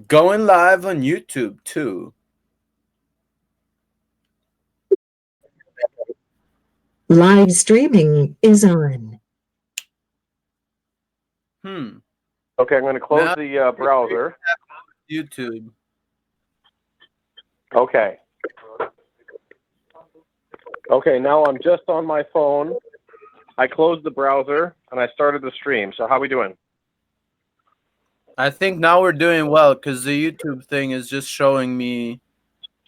Going live on YouTube too. Live streaming is on. Hmm. Okay, I'm going to close Now the browser. YouTube. Okay. Okay, now I'm just on my phone. I closed the browser and I started the stream. So how are we doing? I think now we're doing well because the YouTube thing is just showing me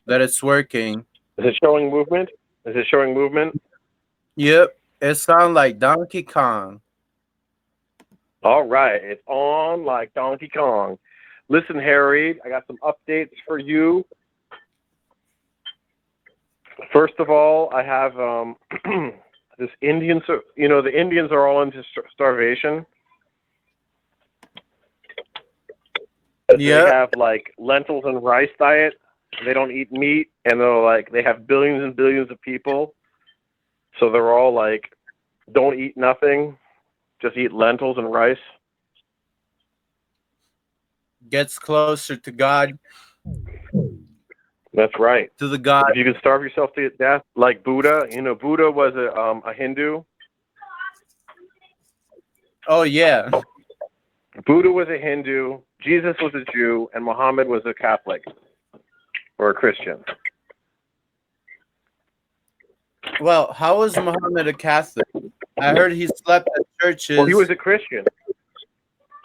that it's working. Is it showing movement? Is it showing movement? Yep. It sounds like Donkey Kong. All right, it's on like Donkey Kong. Listen, Harry, I got some updates for you. First of all, I have this Indian. You know, the Indians are all into starvation. They Yep. have like lentils and rice diet. They don't eat meat, and they have billions and billions of people. So they're all like, don't eat nothing, just eat lentils and rice. Gets closer to God, That's right. to the God. If you can starve yourself to death, like Buddha, you know, Buddha was a Hindu. Oh, yeah. Buddha was a Hindu. Jesus was a Jew, and Muhammad was a Catholic or a Christian. Well, how was Muhammad a Catholic? I heard he slept at Well, he was churches. a Christian.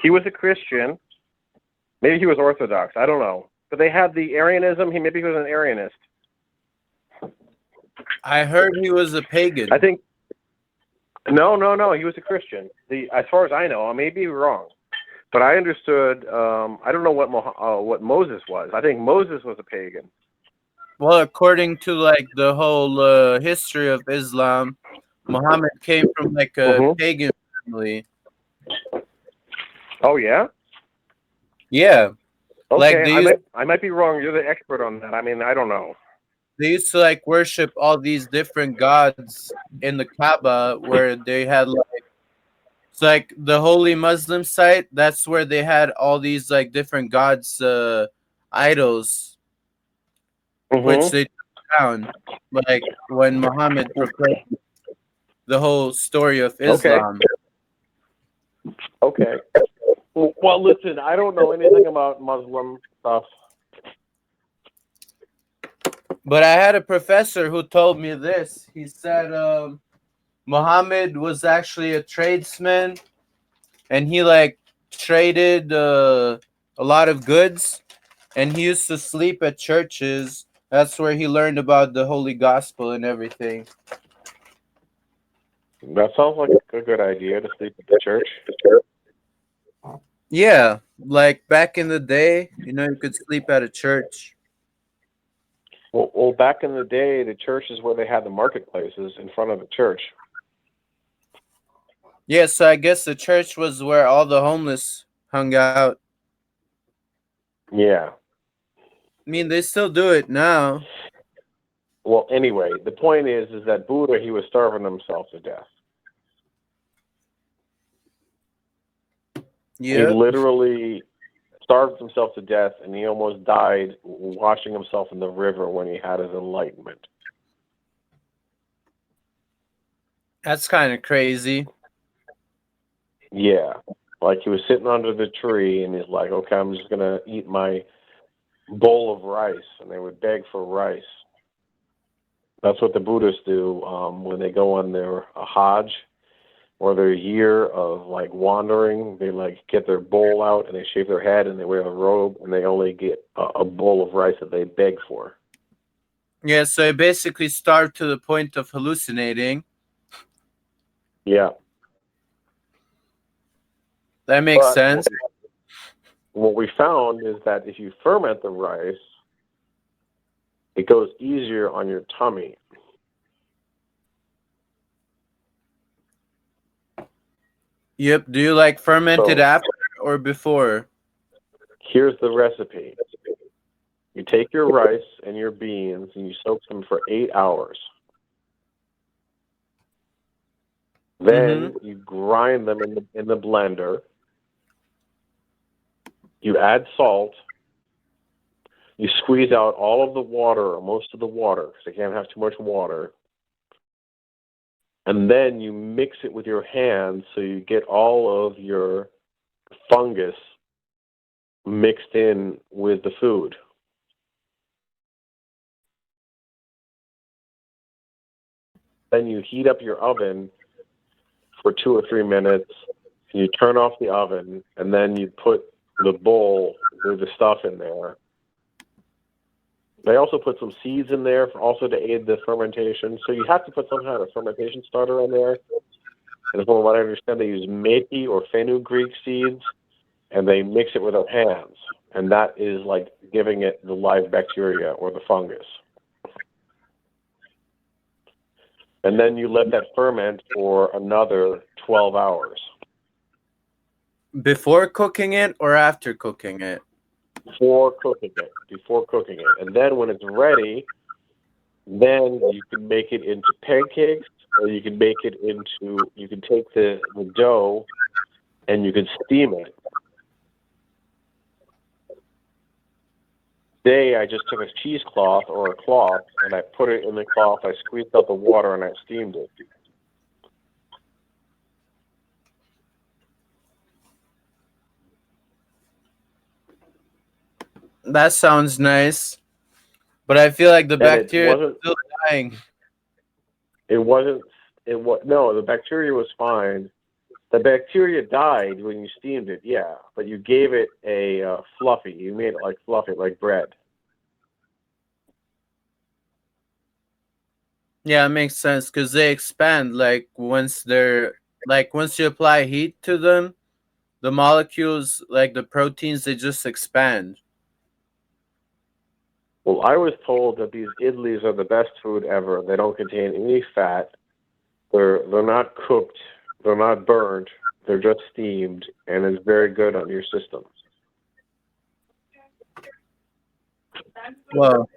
He was a Christian. Maybe he was Orthodox. I don't know. But they had the Arianism. Maybe he was an Arianist. I heard he was a pagan. I think. No. He was a Christian. As far as I know, I may be wrong, but I understood. I don't know what Moses was. I think Moses was a pagan. Well, according to like the whole history of Islam, Muhammad came from like a Mm-hmm. pagan family. Oh yeah. Yeah, like Okay, I might be wrong. You're the expert on that. I mean, I don't know. they used to like worship all these different gods in the Kaaba, where they had like it's like the holy Muslim site. That's where they had all these like different gods, idols, which Mm-hmm. they took down. Like when Muhammad proclaimed the whole story of Okay. Islam. Okay. Well, listen, I don't know anything about Muslim stuff. But I had a professor who told me this. He said Muhammad was actually a tradesman, and he like traded a lot of goods, and he used to sleep at churches. That's where he learned about the holy gospel and everything. That sounds like a good idea to sleep at the church. Yeah, like back in the day, you could sleep at a church. Well, back in the day, the churches where they had the marketplaces in front of the church. Yeah, so I guess the church was where all the homeless hung out. Yeah. I mean, they still do it now. Well, anyway, the point is that Buddha, he was starving himself to death. He Yep. literally starved himself to death, and he almost died washing himself in the river when he had his enlightenment. That's kind of crazy. Yeah. Like he was sitting under the tree, and he's like, okay, I'm just going to eat my bowl of rice. And they would beg for rice. That's what the Buddhists do when they go on their Hajj or their year of like wandering. They like get their bowl out and they shave their head and they wear a robe and they only get a bowl of rice that they beg for. Yeah, so I basically starved to the point of hallucinating. Yeah. That makes But sense. what we found is that if you ferment the rice, it goes easier on your tummy. Yep. Do you like ferment it So after or before? here's the recipe. You take your rice and your beans and you soak them for 8 hours. Mm-hmm. Then you grind them in the blender. You add salt You squeeze out all of the water, or most of the water, because you can't have too much water. And then you mix it with your hands so you get all of your fungus mixed in with the food. Then you heat up your oven for 2 or 3 minutes. You turn off the oven, and then you put the bowl with the stuff in there. They also put some seeds in there also to aid the fermentation. So you have to put some kind of fermentation starter in there. And from what I understand, they use methi or fenugreek seeds, and they mix it with their hands. And that is like giving it the live bacteria or the fungus. And then you let that ferment for another 12 hours. Before cooking it or after cooking it? Before cooking it. And then when it's ready, then you can make it into pancakes, or you can make it into, you can take the dough and you can steam it. Today I just took a cheesecloth or a cloth and I put it in the cloth, I squeezed out the water and I steamed it. That sounds nice. But I feel like the And bacteria is still dying. No, the bacteria was fine. The bacteria died when you steamed it, yeah, but you gave it a fluffy. You made it like fluffy, like bread. Yeah, it makes sense because they expand like once you apply heat to them, the molecules, like the proteins, they just expand. Well, I was told that these idlis are the best food ever. They don't contain any fat. They're not cooked. They're not burned. They're just steamed, and it's very good on your system. Well,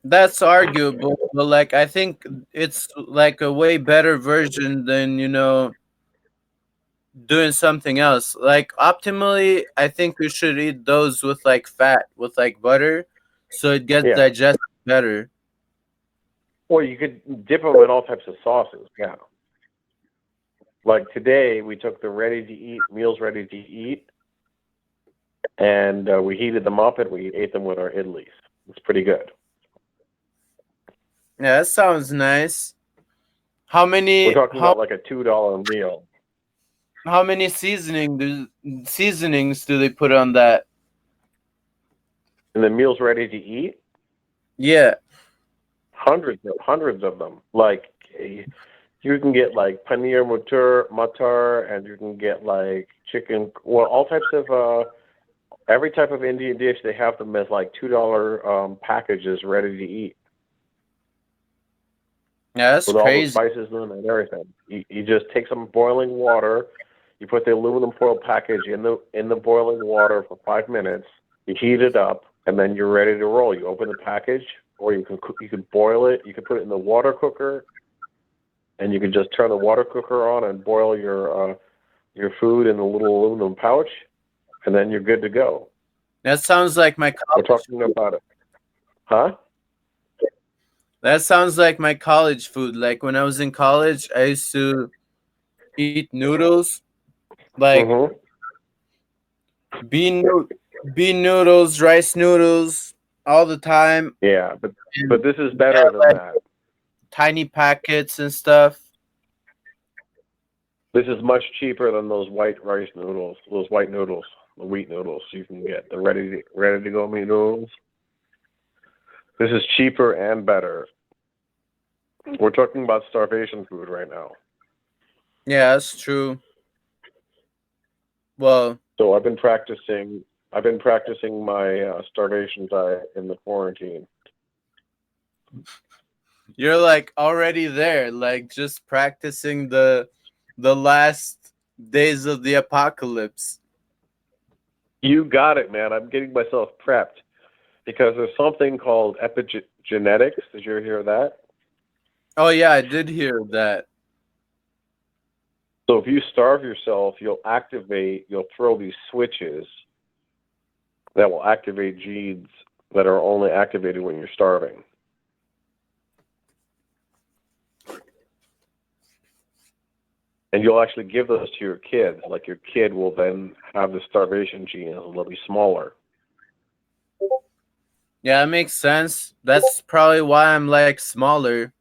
that's arguable, but like I think it's like a way better version than doing something else. Like optimally, I think we should eat those with like fat, with like butter, so it gets Yeah. digested better. Or you could dip them in all types of sauces. Yeah. Like today, we took the meals ready to eat, and we heated them up and we ate them with our idlis. It's pretty good. Yeah, that sounds nice. How We're many talking about like a $2 meal. how many seasonings do they put on that? And the meals ready to eat, Yeah. hundreds of them. Like you can get like paneer matar, and you can get like chicken. Well, all types of every type of Indian dish. They have them as like $2 packages ready to eat. Yeah, that's With all the crazy. spices in them and everything. You just take some boiling water, you put the aluminum foil package in the boiling water for 5 minutes, you heat it up, and then you're ready to roll. You open the package, or you can boil it. You can put it in the water cooker, and you can just turn the water cooker on and boil your food in a little aluminum pouch, and then you're good to go. That sounds like my We're college. talking about it, huh? That sounds like my college food. Like when I was in college, I used to eat noodles, like Mm-hmm. bean noodles, rice noodles, all the time. Yeah, but And this is better than like that. tiny packets and stuff. This is much cheaper than those white rice noodles, the wheat noodles you can get, the ready to go meat noodles. This is cheaper and better. We're talking about starvation food right now. Yeah, that's true. Well, So I've been practicing my starvation diet in the quarantine. you're like already there, like just practicing the last days of the apocalypse. You got it, man. I'm getting myself prepped because there's something called epigenetics. Did you ever hear of that? Oh yeah, I did hear that. So if you starve yourself, you'll throw these switches that will activate genes that are only activated when you're starving. And you'll actually give those to your kids. Like your kid will then have the starvation gene and they'll be smaller. Yeah, it makes sense. That's probably why I'm like smaller.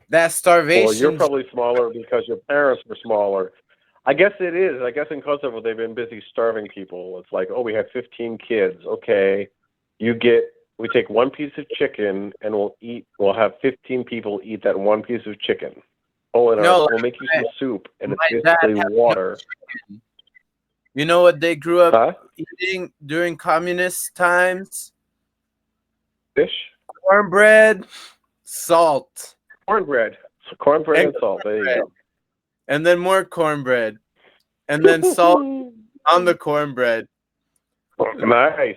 That starvation. Well, you're probably smaller because your parents were smaller. I guess it is. I guess in Kosovo they've been busy starving people. It's like, oh, we have 15 kids. Okay, we take one piece of chicken and we'll have 15 people eat that one piece of chicken. Oh, and we'll make you some soup, and it's basically water. You know what they grew up eating during communist times? Fish? Cornbread, salt. Cornbread. So cornbread and salt. There you go. And then more cornbread. And then salt on the cornbread. Nice.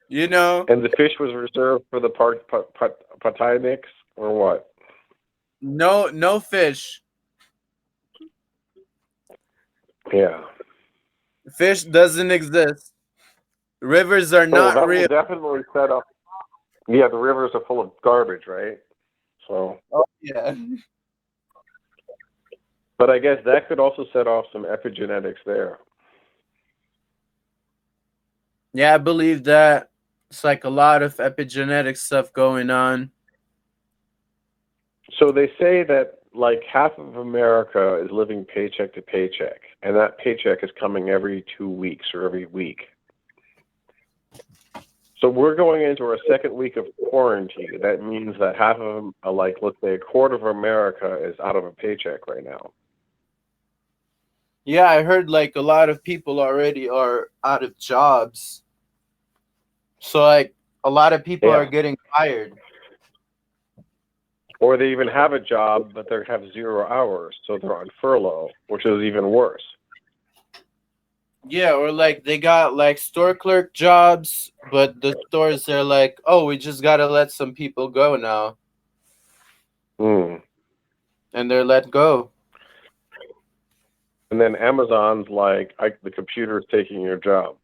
You know. And the fish was reserved for the patay mix, or what? No fish. Yeah. Fish doesn't exist. Rivers are not that real. Will definitely set up. Yeah, the rivers are full of garbage, right? So. Oh yeah. But I guess that could also set off some epigenetics there. Yeah, I believe that. It's like a lot of epigenetic stuff going on. So they say that like half of America is living paycheck to paycheck, and that paycheck is coming every 2 weeks or every week. So we're going into our second week of quarantine. That means that half of them, like let's say a quarter of America, is out of a paycheck right now. Yeah, I heard like a lot of people already are out of jobs. So like a lot of people are getting fired. Or they even have a job, but they have 0 hours, so they're on furlough, which is even worse. Yeah, or like they got like store clerk jobs, but the stores are like, oh, we just gotta let some people go now. And they're let go. And then Amazon's like, the computer's taking your job.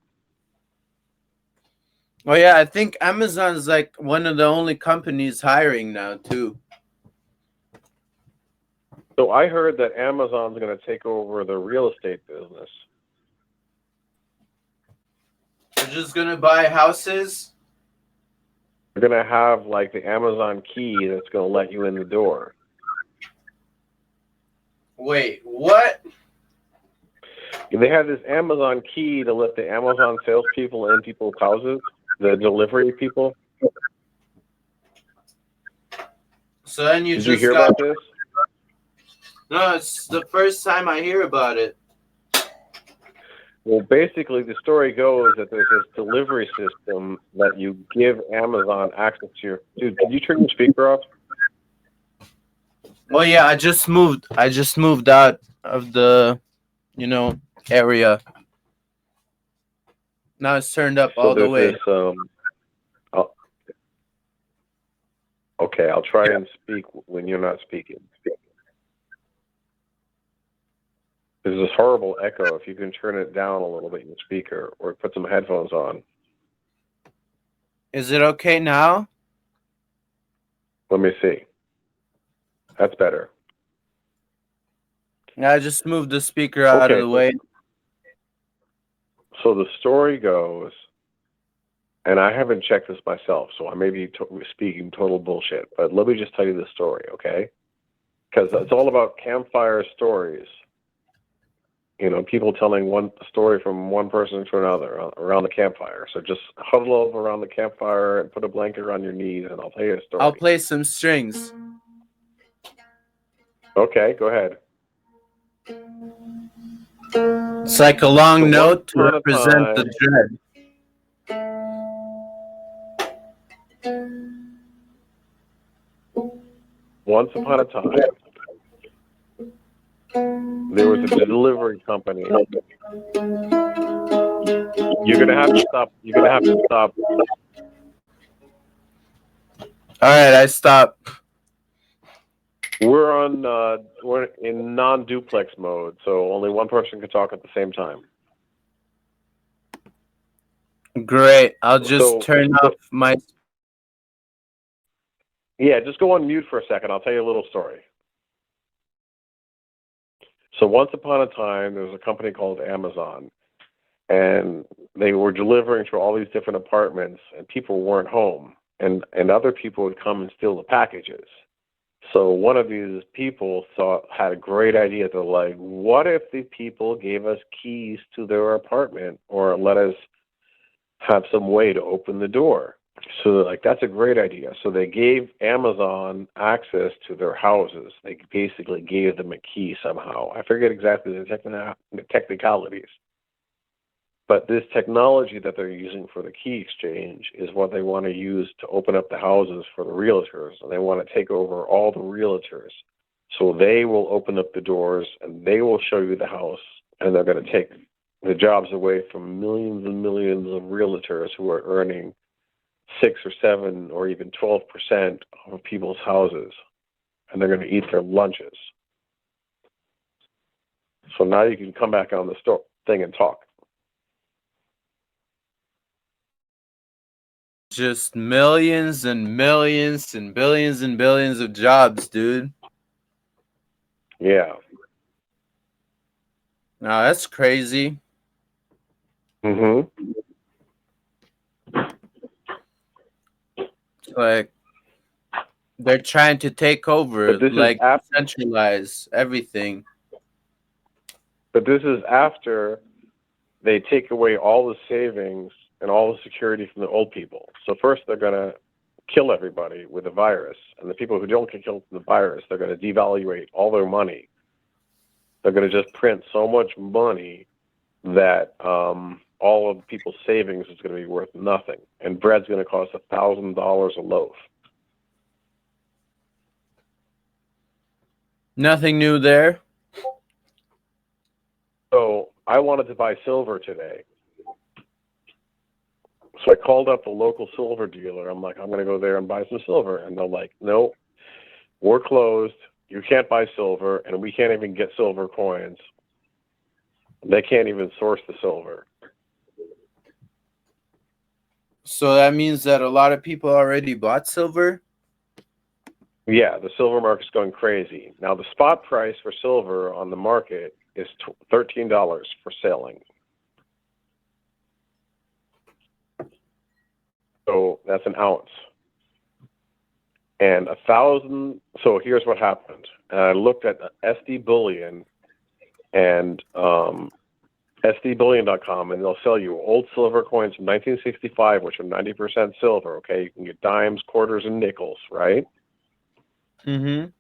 Oh yeah, I think Amazon's like one of the only companies hiring now too. So I heard that Amazon's going to take over the real estate business. They're just gonna buy houses. They're going to have like the Amazon key that's going to let you in the door. Wait, what? They have this Amazon key to let the Amazon salespeople in people's houses, the delivery people. So then Did you hear about this? No, it's the first time I hear about it. Well, basically, the story goes that there's this delivery system that you give Amazon access to your... Dude, can you turn your speaker off? Well, yeah, I just moved out of the, area. Now it's turned up all the way. Okay, I'll try and speak when you're not speaking. There's this horrible echo. If you can turn it down a little bit in the speaker or put some headphones on. Is it okay now? Let me see. That's better. Yeah, I just moved the speaker out of the way. So the story goes, and I haven't checked this myself, so I may be speaking total bullshit, but let me just tell you the story, okay? Because it's all about campfire stories. People telling one story from one person to another around the campfire. So just huddle up around the campfire and put a blanket around your knees, and I'll tell you a story. I'll play some strings. Okay, go ahead. It's like a long note to represent the dread. Once upon a time, there was a delivery company. You're gonna have to stop. All right, I stop. We're in non-duplex mode, so only one person can talk at the same time. Great. I'll just So, turn off my. yeah, just go on mute for a second. I'll tell you a little story. So once upon a time, there was a company called Amazon, and they were delivering to all these different apartments, and people weren't home, and other people would come and steal the packages. So one of these people had a great idea. They're like, what if the people gave us keys to their apartment or let us have some way to open the door? So they're like, that's a great idea. So they gave Amazon access to their houses. They basically gave them a key somehow. I forget exactly the technicalities. But this technology that they're using for the key exchange is what they want to use to open up the houses for the realtors. And they want to take over all the realtors. So they will open up the doors and they will show you the house. And they're going to take the jobs away from millions and millions of realtors who are earning 6 or 7 or even 12% of people's houses. And they're going to eat their lunches. So now you can come back on the thing and talk. Just millions and millions and billions of jobs, dude. Yeah. Now that's crazy. Mm-hmm. Like they're trying to take over, But this like is centralize everything. But this is after they take away all the savings and all the security from the old people. So first they're going to kill everybody with a virus. And the people who don't get killed from the virus, they're going to devaluate all their money. They're going to just print so much money that all of people's savings is going to be worth nothing. And bread's going to cost $1,000 a loaf. Nothing new there. So I wanted to buy silver today. So I called up the local silver dealer. I'm like, I'm going to go there and buy some silver. And they're like, no, we're closed. You can't buy silver, and we can't even get silver coins. They can't even source the silver. So that means that a lot of people already bought silver. Yeah, the silver market's going crazy. Now, the spot price for silver on the market is $13 for selling. So that's an ounce. And 1,000. So here's what happened. I looked at SD Bullion and SDBullion.com, and they'll sell you old silver coins from 1965, which are 90% silver. Okay, you can get dimes, quarters, and nickels, right? Mm-hmm.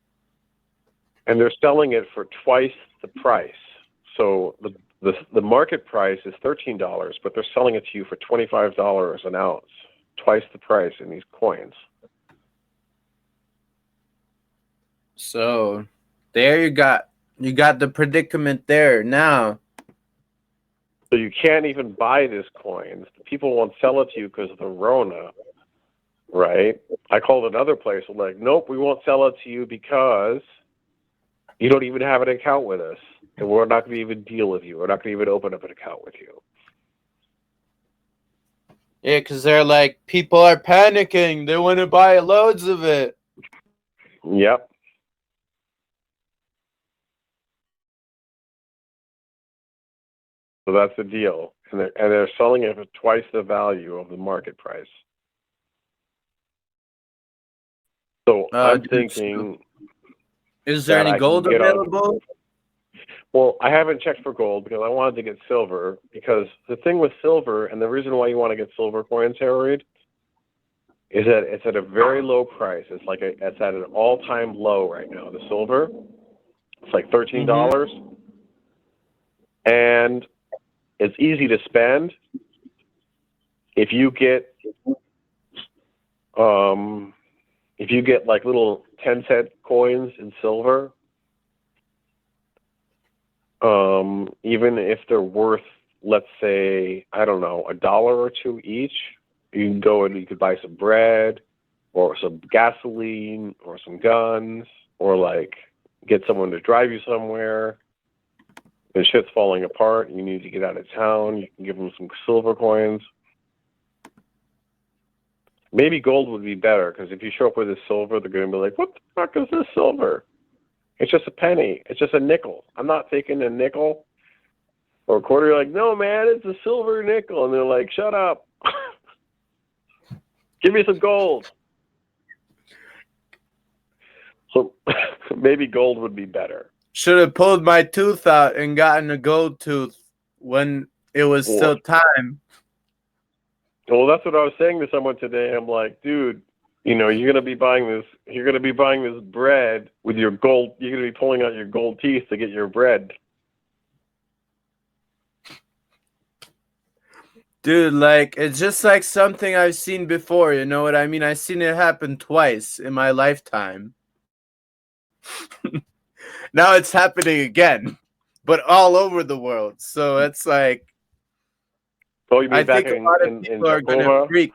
And they're selling it for twice the price. So the market price is $13, but they're selling it to you for $25 an ounce, twice the price in these coins. So there you got the predicament there now. So you can't even buy these coins. People won't sell it to you because of the Rona, right? I called another place. I'm like, nope, we won't sell it to you because you don't even have an account with us, and we're not going to even deal with you. We're not going to even open up an account with you. Yeah, because they're like, people are panicking. They want to buy loads of it. Yep. So that's the deal. And they're selling it for twice the value of the market price. So I'm thinking... Is there any gold available? Well, I haven't checked for gold because I wanted to get silver, because the thing with silver, and the reason why you want to get silver coins, Harold, is that it's at a very low price. It's at an all-time low right now. The silver, it's like $13, and it's easy to spend. If you get like little 10-cent coins in silver, even if they're worth, let's say, I don't know, $1 or $2 each, you can go and you could buy some bread or some gasoline or some guns, or like get someone to drive you somewhere. And shit's falling apart, you need to get out of town, you can give them some silver coins. Maybe gold would be better, because if you show up with a silver, they're going to be like, what the fuck is this silver? It's just a penny. It's just a nickel. I'm not taking a nickel or a quarter. You're like, no, man, it's a silver nickel. And they're like, shut up. Give me some gold. So maybe gold would be better. Should have pulled my tooth out and gotten a gold tooth when it was still time. Well, that's what I was saying to someone today. I'm like, dude, you know, you're gonna be buying this bread with your gold. You're gonna be pulling out your gold teeth to get your bread. Dude, like, it's just like something I've seen before, you know what I mean? I've seen it happen twice in my lifetime. Now it's happening again, but all over the world. So it's like, Oh, you mean I back think a lot of people are going to freak.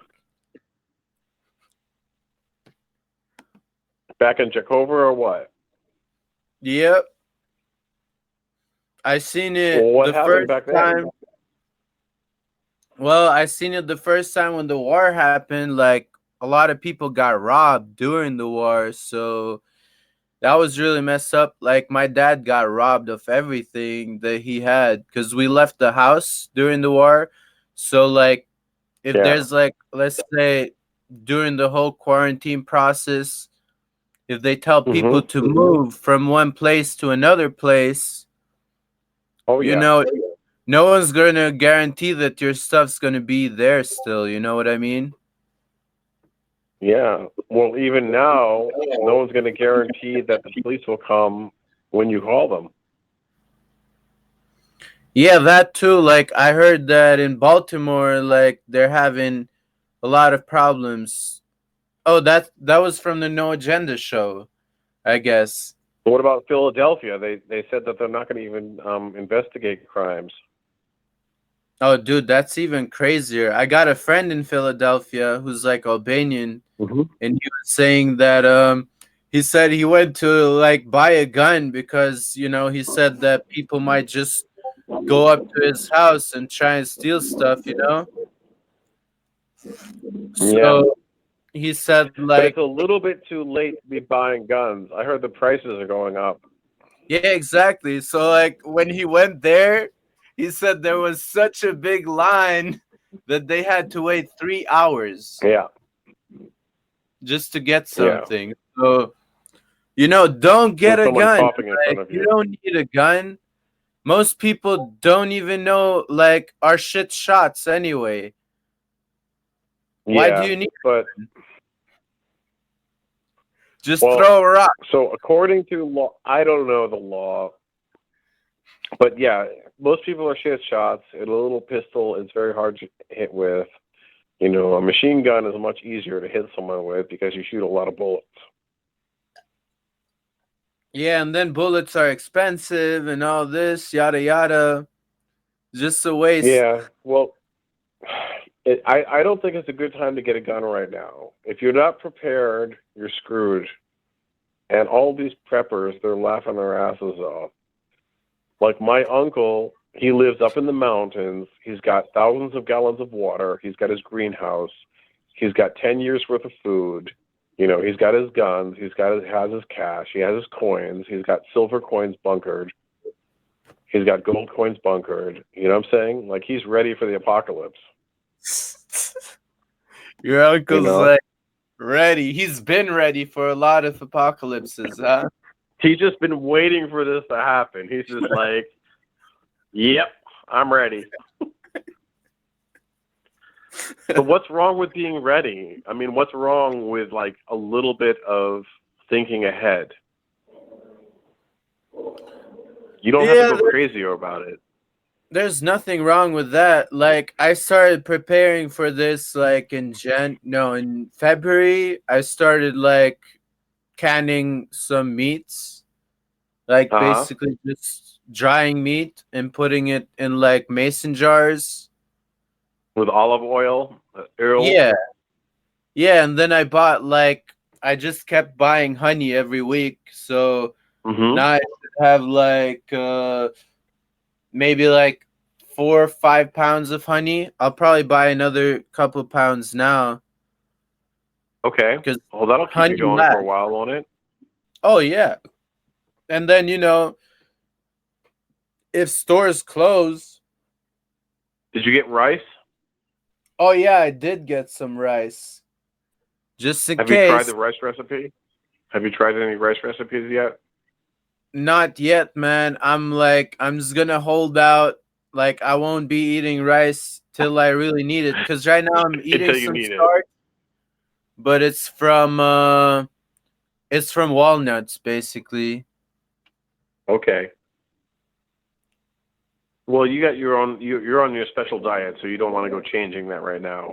Back in Jakova or what? Yep. I seen it Well, what the happened first back then? time. Well, I seen it the first time when the war happened. Like, a lot of people got robbed during the war, so that was really messed up. Like, my dad got robbed of everything that he had because we left the house during the war. So, like, if there's, like, let's say during the whole quarantine process, if they tell people to move from one place to another place, you know, no one's going to guarantee that your stuff's going to be there still. You know what I mean? Yeah. Well, even now, no one's going to guarantee that the police will come when you call them. Yeah, that too. Like, I heard that in Baltimore, like, they're having a lot of problems. Oh, that was from the No Agenda show, I guess. What about Philadelphia? They said that they're not going to even investigate crimes. Oh, dude, that's even crazier. I got a friend in Philadelphia who's like Albanian, and he was saying that he said he went to like buy a gun because, you know, he said that people might just go up to his house and try and steal stuff, you know? So he said, like, but it's a little bit too late to be buying guns. I heard the prices are going up. Yeah, exactly. So, like, when he went there, he said there was such a big line that they had to wait 3 hours. Yeah. Just to get something. Yeah. So, you know, don't get a gun. Like, you don't need a gun. Most people don't even know, like, our shit shots anyway. Why do you need but just throw a rock? So according to law, I don't know the law, but yeah, most people are shit shots. A little pistol is very hard to hit with. You know, a machine gun is much easier to hit someone with because you shoot a lot of bullets. Yeah, and then bullets are expensive and all this, yada, yada. Just a waste. Yeah, well, I don't think it's a good time to get a gun right now. If you're not prepared, you're screwed. And all these preppers, they're laughing their asses off. Like my uncle, he lives up in the mountains. He's got thousands of gallons of water. He's got his greenhouse. He's got 10 years worth of food. You know, he's got his guns. Has his cash. He has his coins. He's got silver coins bunkered. He's got gold coins bunkered. You know what I'm saying? Like, he's ready for the apocalypse. Your uncle's like ready. He's been ready for a lot of apocalypses, huh? He's just been waiting for this to happen. He's just like, yep, I'm ready. So what's wrong with being ready? I mean, what's wrong with like a little bit of thinking ahead? You don't have to go crazy about it. There's nothing wrong with that. Like, I started preparing for this like in February. I started like canning some meats, like basically just drying meat and putting it in like mason jars with olive oil. Yeah, and then I bought I just kept buying honey every week, so now I should have like maybe like 4 or 5 pounds of honey. I'll probably buy another couple pounds now. Okay. 'Cause Well, that'll keep honey you going lasts. for a while, won't it? Oh yeah. And then, if stores close, Did you get rice? oh yeah, I did get some rice. Just in Have you tried case. the rice recipe? Have you tried any rice recipes yet? Not yet, man. I'm just gonna hold out. Like, I won't be eating rice till I really need it. Cause right now I'm eating Until you some need it. starch, but it's from walnuts, basically. Okay. Well, you got your own. You're on your special diet, so you don't want to go changing that right now.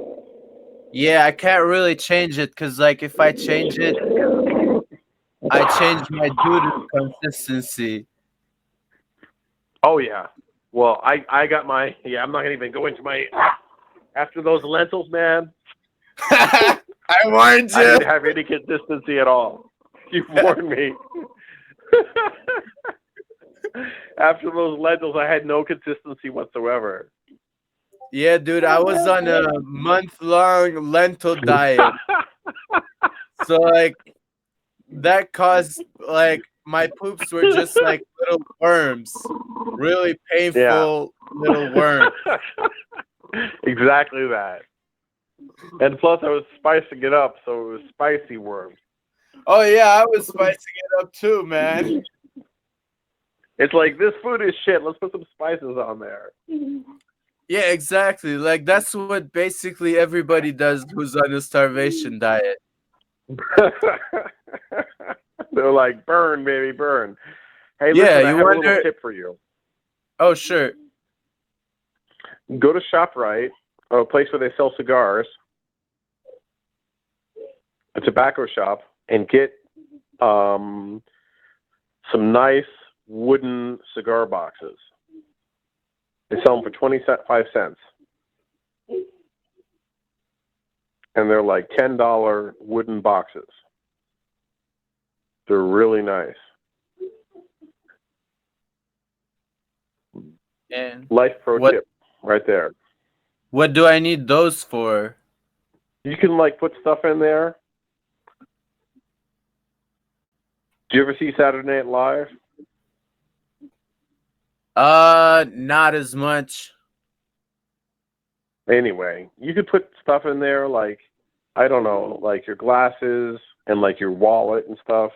Yeah, I can't really change it, cause like if I change it, I change my duty consistency. Oh yeah. Well, I got my. Yeah, I'm not gonna even go into my. After those lentils, man, I warned I you. didn't have any consistency at all. You warned me. After those lentils, I had no consistency whatsoever. Yeah, dude, I was on a month-long lentil diet. So like that caused, like, my poops were just like little worms. Really painful little worms. Exactly that. And plus, I was spicing it up, so it was spicy worms. Oh yeah, I was spicing it up too, man. It's like, this food is shit. Let's put some spices on there. Yeah, exactly. Like that's what basically everybody does who's on a starvation diet. They're like, burn, baby, burn. Hey, Yeah, listen, I you have a wonder. little tip for you. Oh sure. Go to ShopRite, or a place where they sell cigars, a tobacco shop, and get some nice wooden cigar boxes. They sell them for 25 cents. And they're like $10 wooden boxes. They're really nice. And Life pro tip right there. what do I need those for? You can like put stuff in there. Do you ever see Saturday Night Live? Not as much. Anyway, you could put stuff in there like, I don't know, like your glasses and like your wallet and stuff.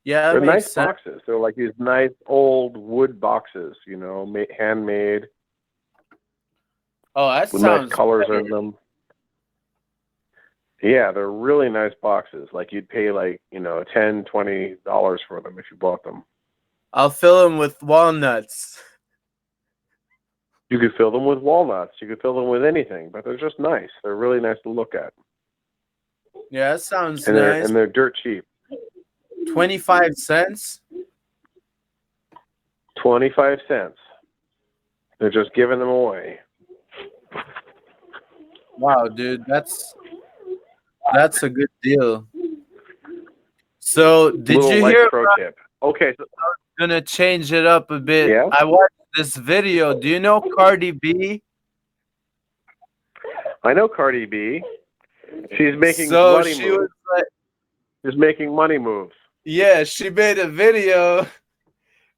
Yeah, that They're makes nice sense. boxes. They're like these nice old wood boxes, handmade Oh, that with sounds nice colors great. in them. Yeah, they're really nice boxes. Like you'd pay like, $10, $20 for them if you bought them. I'll fill them with walnuts. You could fill them with walnuts. You could fill them with anything, but they're just nice. They're really nice to look at. Yeah, that sounds And nice. they're dirt cheap. 25 cents? 25 cents. They're just giving them away. Wow, dude, that's a good deal. So, did Little you life hear pro tip. Okay, so, gonna change it up a bit? yeah? I watched this video. Do you know Cardi B? I know Cardi B. She's making So money she moves. was like, She's making money moves. yeah, she made a video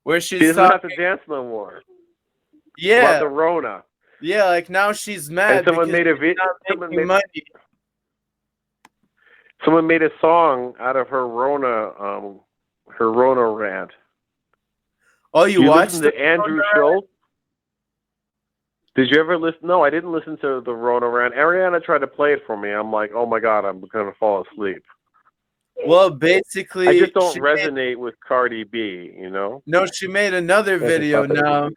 where She she's doesn't have talking. to dance no more. About Yeah, the Rona. yeah, like now she's And mad someone because made a she's video. not making money. Someone made a song out of her Rona rant. Oh, you You watched listen to the Andrew Schultz? Did you ever listen? No, I didn't listen to the Rona rant. Ariana tried to play it for me. I'm like, oh my God, I'm going to fall asleep. Well, basically, I just don't she resonate with Cardi B, no, she made another That's video just not now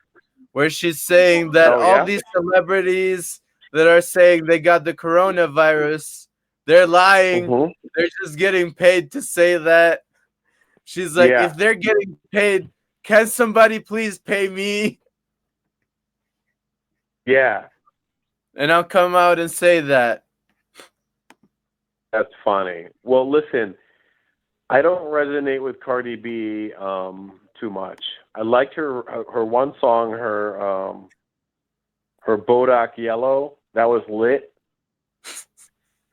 where she's saying that Oh, all yeah? these celebrities that are saying they got the coronavirus, they're lying. Mhm. They're just getting paid to say that. She's like, Yeah. if they're getting paid, can somebody please pay me? Yeah, And I'll come out and say that. that's funny. Well, listen, I don't resonate with Cardi B too much. I liked her one song, her Bodak Yellow. That was lit.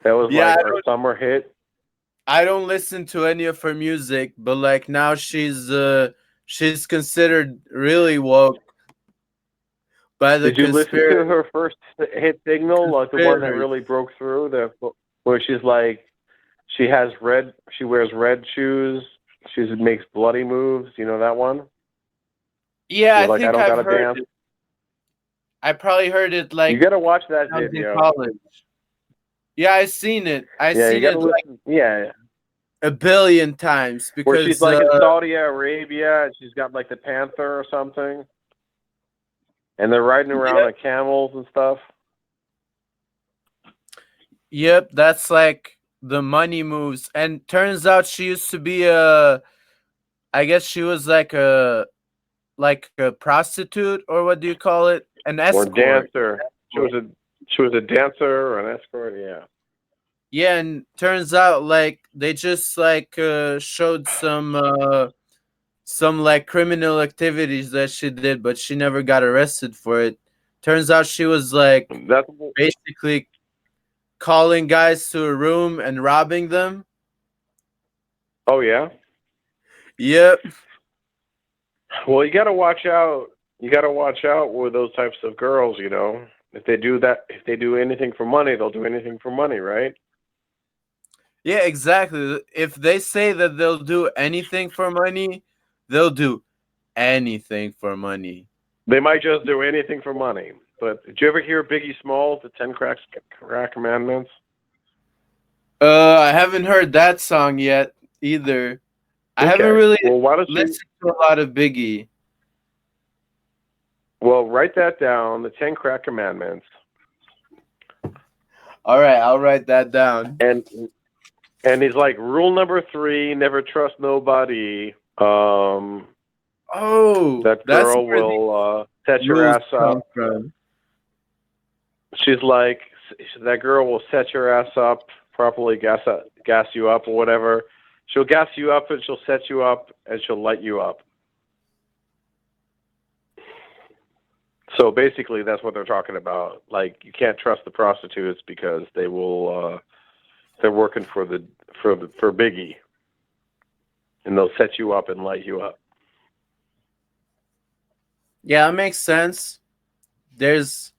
That was Yeah, like our summer hit. I don't listen to any of her music, but like now she's considered really woke by the Did you listen to her first hit single, like the one that conspirators. really broke through? Where she's like, she wears red shoes, she makes bloody moves. You know that one? Yeah, She's I like, I think don't I've gotta heard dance. it. I probably heard it You like gotta watch that when I was in video. college. Yeah, I seen it. I Yeah, you seen gotta it like listen. Yeah, a billion times where she's because like in Saudi Arabia and she's got like the panther or something, and they're riding around on camels and stuff. yep, that's like the money moves. And turns out she used to be I guess she was like a prostitute, or what do you call it? An Or escort. dancer. She was a dancer or an escort. Yeah. Yeah, and turns out like they just like showed some like criminal activities that she did, but she never got arrested for it. Turns out she was like That's basically calling guys to a room and robbing them. Oh yeah. Yep. Well, you got to watch out. You got to watch out with those types of girls. You know, if they do that, if they do anything for money, they'll do anything for money, right? Yeah, exactly. If they say that they'll do anything for money, they'll do anything for money. They might just do anything for money. But did you ever hear Biggie Smalls, the Crack Commandments? I haven't heard that song yet either. I haven't Okay. really Well, why don't you? listened to a lot of Biggie. Well, write that down. The 10 Crack Commandments. All right, I'll write that down. And he's like, rule number 3: never trust nobody. Oh, That that's girl where will set your rules ass come up. from. She's like, that girl will set your ass up properly, gas you up or whatever. She'll gas you up and she'll set you up and she'll light you up. So basically, that's what they're talking about. Like, you can't trust the prostitutes because they will. They're working for Biggie, and they'll set you up and light you up. Yeah, that makes sense. There's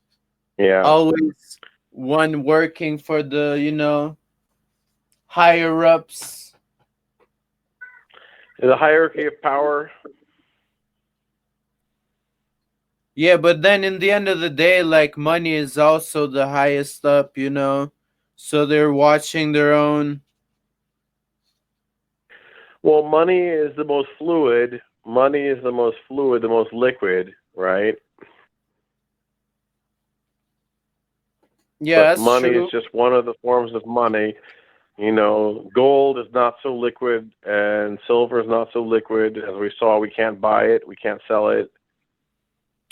Yeah. always one working for the higher ups. The hierarchy of power. Yeah, but then in the end of the day, like money is also the highest up. So they're watching their own. Well, money is the most fluid. Money is the most fluid, the most liquid, right? Yeah, But that's money true. is just one of the forms of money. You know, gold is not so liquid, and silver is not so liquid. As we saw, we can't buy it, we can't sell it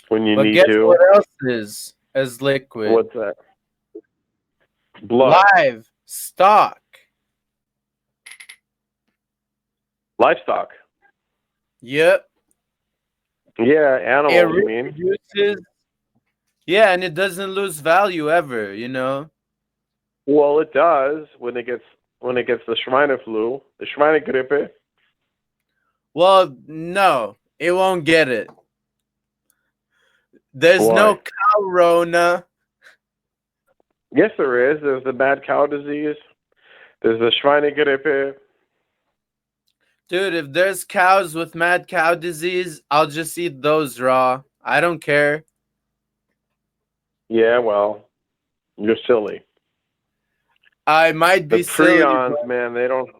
when you But need guess to. what else is as liquid? What's that? Blood. Live stock. Livestock. Yep. Yeah, It animals, you mean? reproduces. Yeah, and it doesn't lose value ever. Well, it does when it gets the Schweineflu, the Schweinegrippe. Well, no, it won't get it. There's no Why? cow rona. Yes, there is. There's the mad cow disease. There's the Schweinegrippe. Dude, if there's cows with mad cow disease, I'll just eat those raw. I don't care. Yeah, well, you're silly. I might The be silly, prions, but man, they don't.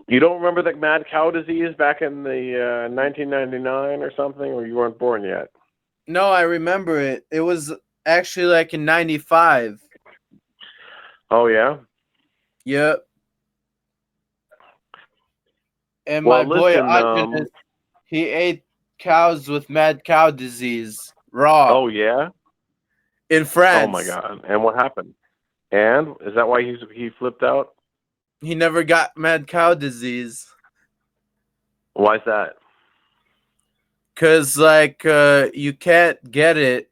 You don't remember the mad cow disease back in the 1999 or something, or you weren't born yet? no, I remember it. It was actually like in 95. Oh yeah. Yep. And my Well, boy listen. Arjun, he ate cows with mad cow disease raw Oh yeah. in Oh my France. God. And what happened? And is that why he flipped out? He never got mad cow disease. Why's that? Cause like you can't get it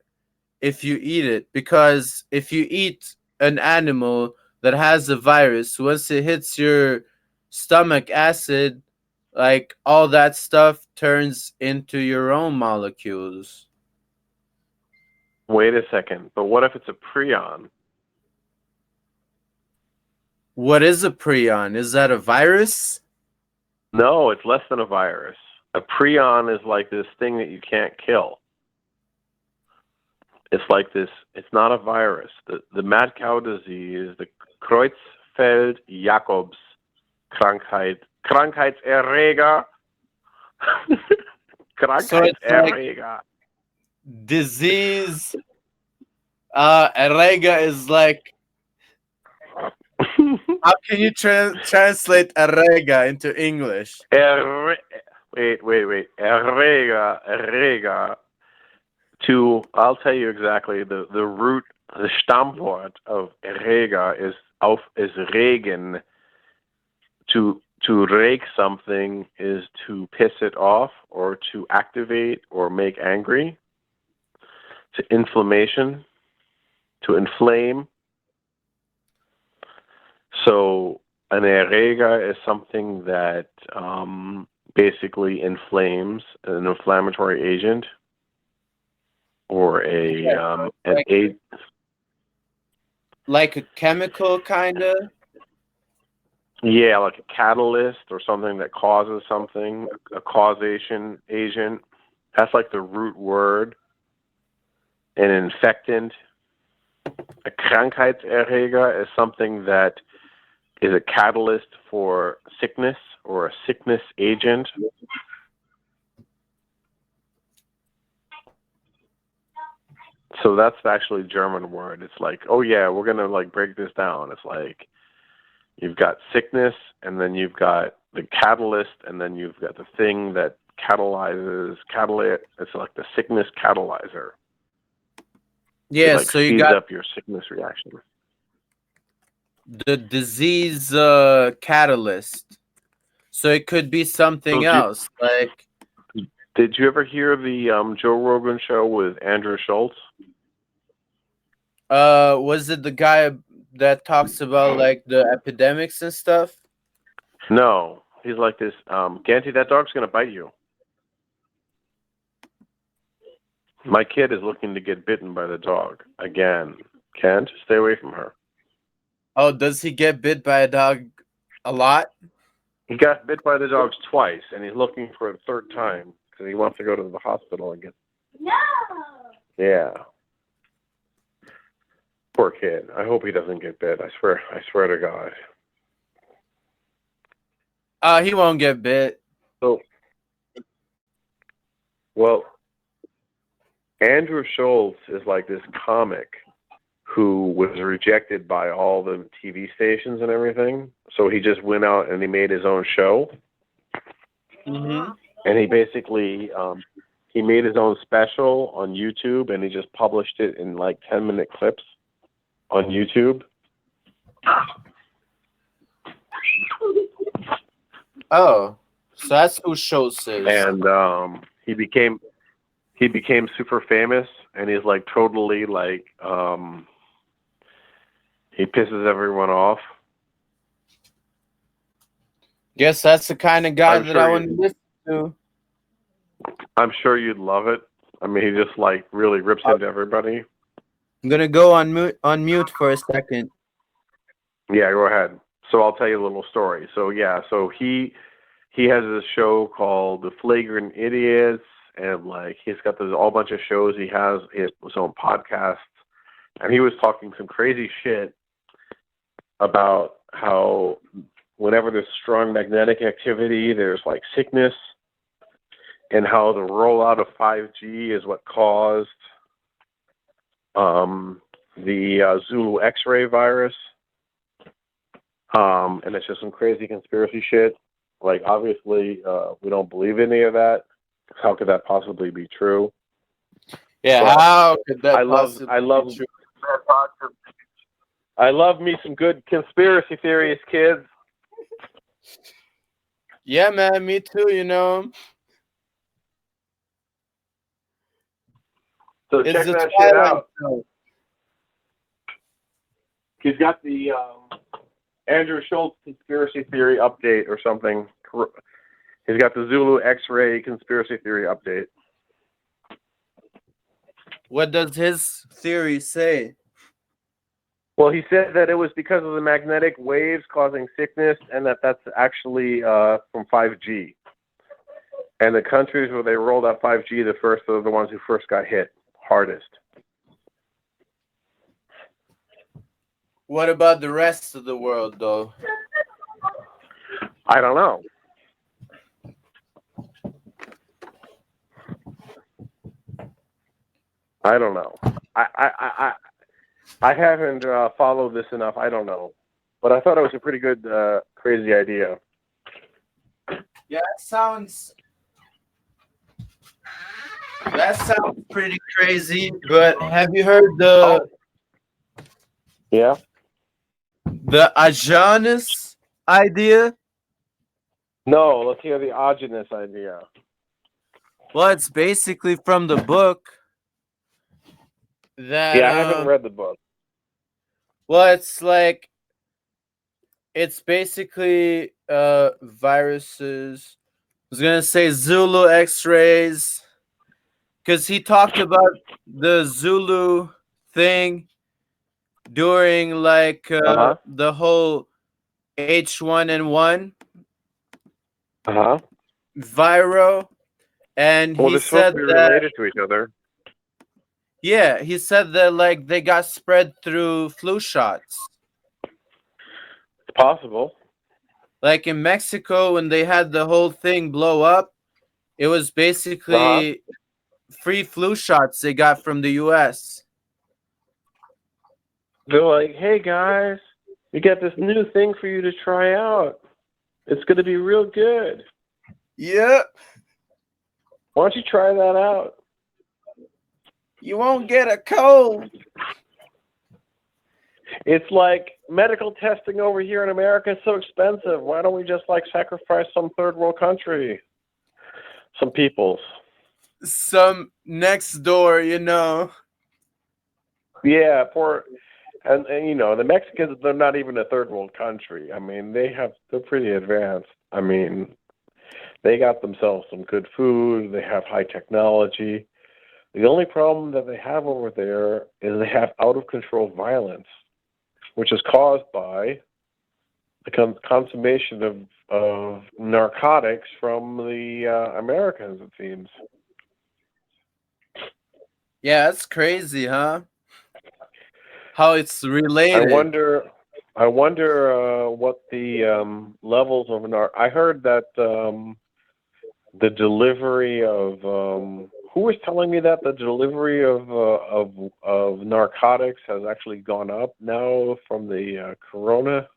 if you eat it, because if you eat an animal that has a virus, once it hits your stomach acid, like all that stuff turns into your own molecules. Wait a second. But what if it's a prion? What is a prion? Is that a virus? No, it's less than a virus. A prion is like this thing that you can't kill. It's like this. It's not a virus. The mad cow disease, the Creutzfeldt-Jakobs Krankheitserreger. So it's like Krankheitserreger. disease. Errega is like, how can you translate errega into English? Wait. Erreger. I'll tell you exactly. The root, the Stammwort of Erreger is regen. To rake something is to piss it off or to activate or make angry. To inflammation, to inflame. So an erreger is something that basically inflames, an inflammatory agent, or an aid. Like a chemical, kind of? Yeah, like a catalyst or something that causes something, a causation agent. That's like the root word. An infectant. A Krankheitserreger is something that is a catalyst for sickness or a sickness agent. So that's actually a German word. It's like, oh yeah, we're gonna like break this down. It's like you've got sickness, and then you've got the catalyst, and then you've got the thing that catalyzes. It's like the sickness catalyzer. Yeah, it, like, so you speeds got up your sickness reaction. the disease catalyst. So it could be something else. Like, Did you ever hear the Joe Rogan show with Andrew Schultz? was it the guy that talks about like the epidemics and stuff? No, he's like this. Ganty, that dog's gonna bite you. My kid is looking to get bitten by the dog again. Kent, stay away from her. Oh, does he get bit by a dog a lot? He got bit by the dogs twice, and he's looking for a third time because he wants to go to the hospital and get. No. Yeah. Poor kid. I hope he doesn't get bit. I swear to God. He won't get bit. So, well, Andrew Schultz is like this comic who was rejected by all the TV stations and everything. So he just went out and he made his own show. Mm-hmm. And he basically he made his own special on YouTube, and he just published it in like 10-minute clips on YouTube. Oh, so that's who Schultz is. And he became super famous, and he's like totally like he pisses everyone off. Guess that's the kind of guy that I want to listen to. I'm sure you'd love it. I mean, he just like really rips into everybody. I'm gonna go on mute for a second. Yeah, go ahead. So I'll tell you a little story. So yeah, so he has this show called The Flagrant Idiots, and like he's got this all bunch of shows. He has his own podcast, and he was talking some crazy shit about how whenever there's strong magnetic activity, there's like sickness, and how the rollout of 5G is what caused the Zulu X-ray virus. And it's just some crazy conspiracy shit. Like, obviously, we don't believe any of that. How could that possibly be true? Yeah, But how could that possibly be true? I love me some good conspiracy theories, kids. Yeah, man, me too, you know. So It's check the that shit Twilight out. Show. He's got the Andrew Schultz conspiracy theory update or something. He's got the Zulu X-ray conspiracy theory update. What does his theory say? Well, he said that it was because of the magnetic waves causing sickness, and that's actually from 5G. And the countries where they rolled out 5G, the first are the ones who first got hit hardest. What about the rest of the world, though? I don't know. I don't know. I haven't followed this enough. I don't know, but I thought it was a pretty good, crazy idea. Yeah, that sounds pretty crazy. But have you heard Yeah. the Ajanus idea? No, let's hear the Ajanus idea. Well, it's basically from the book that. Yeah, I haven't read the book. Well, it's basically viruses. I was gonna say Zulu X-rays, because he talked about the Zulu thing during the whole H1N1 viral, and Well, he they're supposed said to be that related to each other. he said that like they got spread through flu shots. It's possible. Like in Mexico, when they had the whole thing blow up, it was basically free flu shots they got from the US. They're like, hey guys, we got this new thing for you to try out. It's going to be real good. Yep. Why don't you try that out? You won't get a cold. It's like medical testing over here in America is so expensive. Why don't we just like sacrifice some third world country? Some peoples. Some next door, Yeah, poor and you know, the Mexicans, they're not even a third world country. I mean, they're pretty advanced. I mean, they got themselves some good food, they have high technology. The only problem that they have over there is they have out of control violence, which is caused by the consummation of narcotics from the Americans, it seems. Yeah, that's crazy, huh? How it's related. I wonder what the levels of I heard that the delivery of who was telling me that the delivery of narcotics has actually gone up now from the Corona.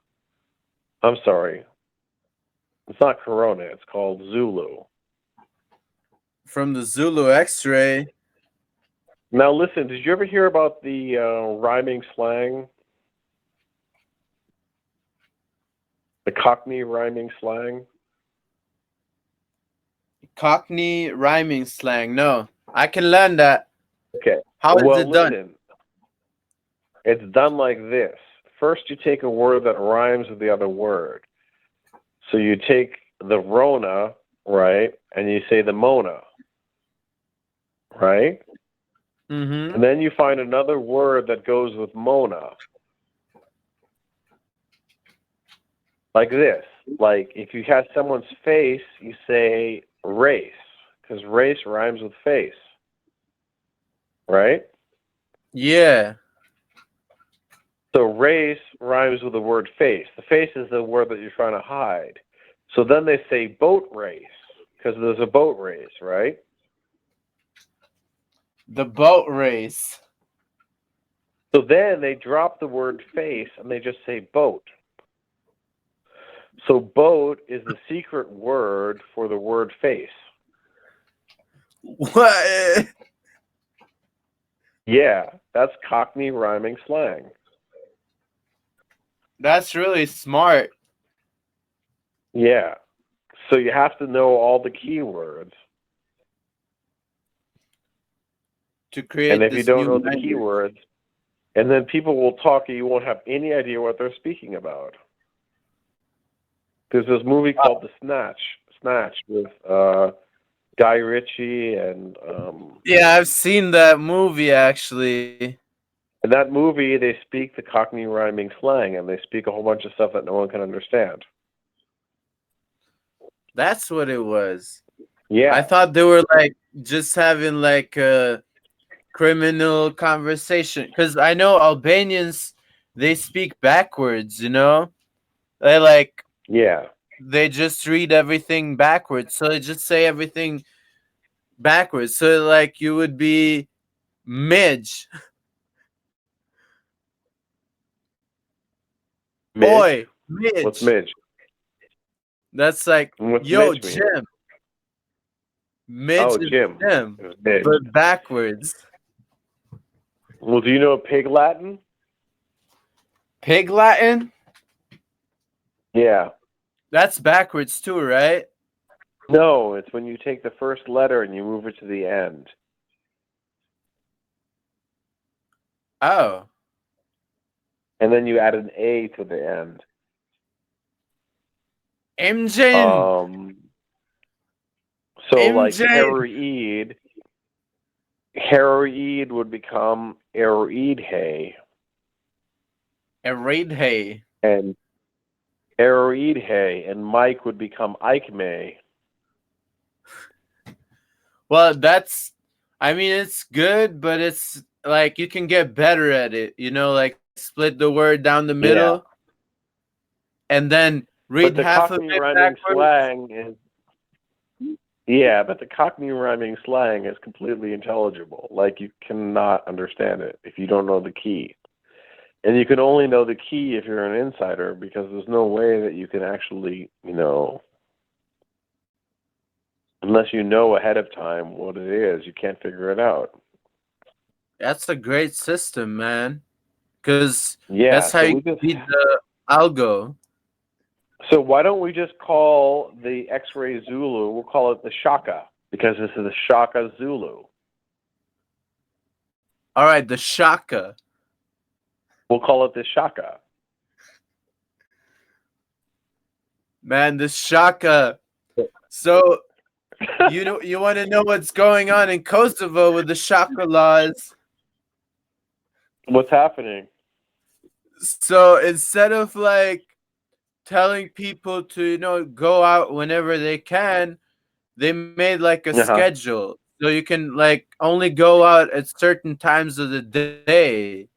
I'm sorry, it's not Corona. It's called Zulu. From the Zulu X-ray. Now listen, did you ever hear about the rhyming slang? The Cockney rhyming slang? Cockney rhyming slang. No, I can learn that. Okay. How is Well, it done? listen. It's done like this. First, you take a word that rhymes with the other word. So you take the Rona, right, and you say the Mona, right? Mm-hmm. And then you find another word that goes with Mona. Like this. Like if you have someone's face, you say race, because race rhymes with face. Right? Yeah. So race rhymes with the word face. The face is the word that you're trying to hide. So then they say boat race, because there's a boat race, right? The boat race. So then they drop the word face and they just say boat. So boat is the secret word for the word face. What? Yeah, that's Cockney rhyming slang. That's really smart. Yeah. So you have to know all the keywords. to create And if you this don't new know the language. keywords, and then people will talk and you won't have any idea what they're speaking about. There's this movie called The Snatch with Guy Ritchie and Yeah, I've seen that movie actually. in that movie they speak the Cockney rhyming slang and they speak a whole bunch of stuff that no one can understand. That's what it was. Yeah. I thought they were like just having like a criminal conversation because I know Albanians, they speak backwards, you know? They like Yeah. they just read everything backwards. So they just say everything backwards. So like you would be Midge. Midge? Oi, What's Midge. Midge? That's like, What's yo, Midge mean? Jim. Midge Oh, is Jim. Jim, It was Midge. but backwards. Well, do you know Pig Latin? Pig Latin? Yeah. That's backwards too, right? No, it's when you take the first letter and you move it to the end. Oh. And then you add an A to the end. Imjin. So like MJ. Heroid would become Eroidhe. Eradhe. And Eroidhe and Mike would become Ike May. Well, that's, I mean, it's good, but it's like you can get better at it. You know, like split the word down the middle and then read But the half of Cockney it rhyming backwards. slang is yeah, but the Cockney rhyming slang is completely intelligible. Like you cannot understand it if you don't know the key. And you can only know the key if you're an insider because there's no way that you can actually, unless you know ahead of time what it is, you can't figure it out. That's a great system, man. Because Yeah, that's how so you beat the algo. So why don't we just call the X-ray Zulu, we'll call it the Shaka, because this is the Shaka Zulu. All right, the Shaka. We'll call it the Shaka. Man, the Shaka. So you want to know what's going on in Kosovo with the Shaka laws? What's happening? So instead of like telling people to go out whenever they can, they made like a schedule, so you can like only go out at certain times of the day.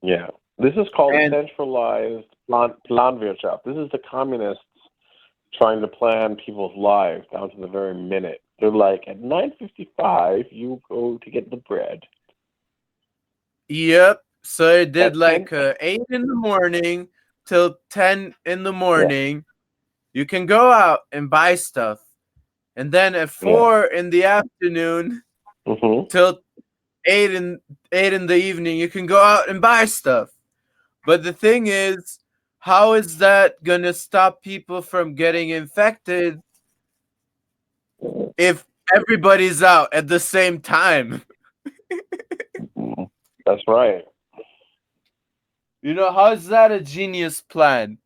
Yeah, this is called centralized Planwirtschaft. This is the communists trying to plan people's lives down to the very minute. They're like, at 9:55, you go to get the bread. Yep. So it did like 8 in the morning till 10 in the morning. Yeah. You can go out and buy stuff. And then at 4 in the afternoon till 8 in the evening, you can go out and buy stuff. But the thing is, how is that going to stop people from getting infected if everybody's out at the same time? That's right. How is that a genius plan?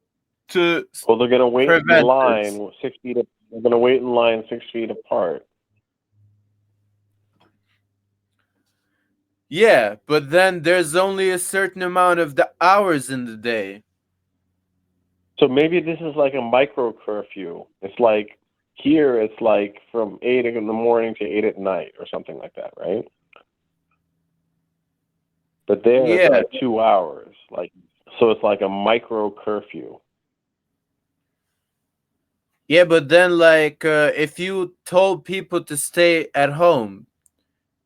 Well, they're going to wait in line 6 feet. They're going to wait in line 6 feet apart. Yeah, but then there's only a certain amount of the hours in the day. So maybe this is like a micro curfew. It's like here, it's like from 8 in the morning to 8 at night or something like that, right? But there it's like 2 hours. So it's like a micro curfew. Yeah, but then like if you told people to stay at home,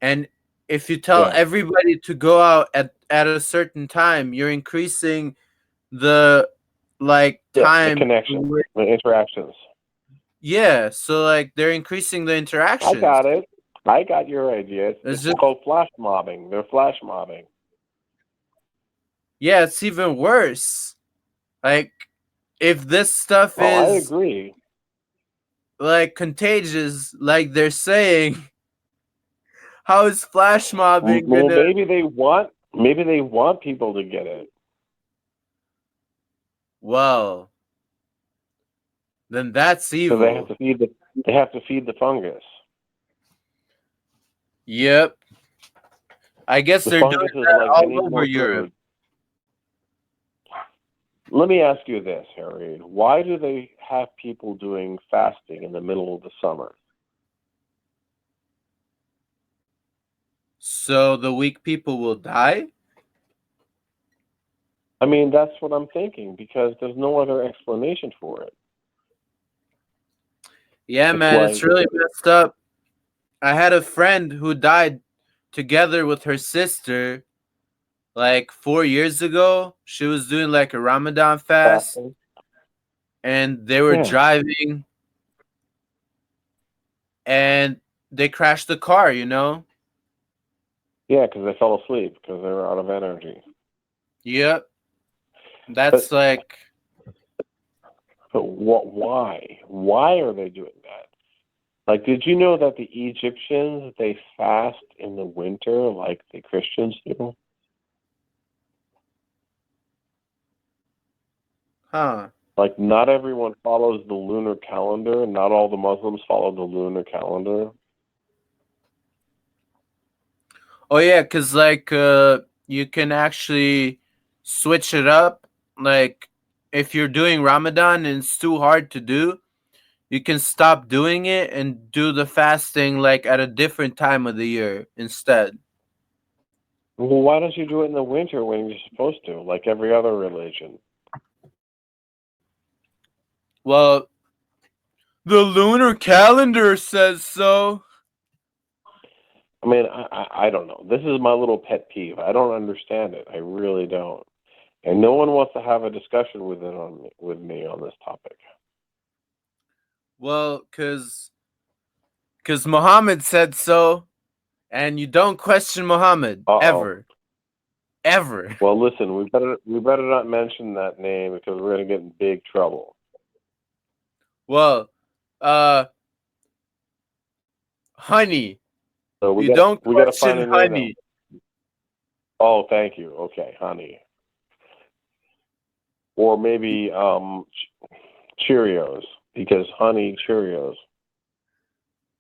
and if you tell everybody to go out at a certain time, you're increasing the time, the connection, the interactions. Yeah, so like they're increasing the interactions. I got it. I got your idea. It's called flash mobbing. They're flash mobbing. Yeah, it's even worse. Like, if this stuff is... I agree. Like, contagious, like they're saying, How is flash mobbing Well, gonna? maybe they want people to get it. Well, then that's So they have evil. to feed the fungus. Yep. I guess The they're doing fungus is that like, I all need over more Europe. food. Let me ask you this, Harry. Why do they have people doing fasting in the middle of the summer? So the weak people will die? I mean, that's what I'm thinking, because there's no other explanation for it. Yeah, It's man, it's like, really messed up. I had a friend who died together with her sister like 4 years ago. She was doing like a Ramadan fast, fasting. and they were Yeah. driving and they crashed the car, you know? Yeah, because they fell asleep because they were out of energy. Yep. That's But like, why? Why are they doing that? Like, did you know that the Egyptians, they fast in the winter like the Christians do? huh. Like, not everyone follows the lunar calendar. Not all the Muslims follow the lunar calendar. Oh yeah, cuz like you can actually switch it up. Like if you're doing Ramadan and it's too hard to do, you can stop doing it and do the fasting like at a different time of the year instead. Well, why don't you do it in the winter when you're supposed to, like every other religion? Well, the lunar calendar says so. I mean, I don't know. This is my little pet peeve. I don't understand it. I really don't. And no one wants to have a discussion with me on this topic. Well, cuz Muhammad said so and you don't question Muhammad Uh-oh. ever. Ever. Well, listen, we better not mention that name because we're going to get in big trouble. Well, honey. So You don't we got to find question a name now. honey. Oh, thank you. Okay, honey. Or maybe Cheerios, because honey Cheerios.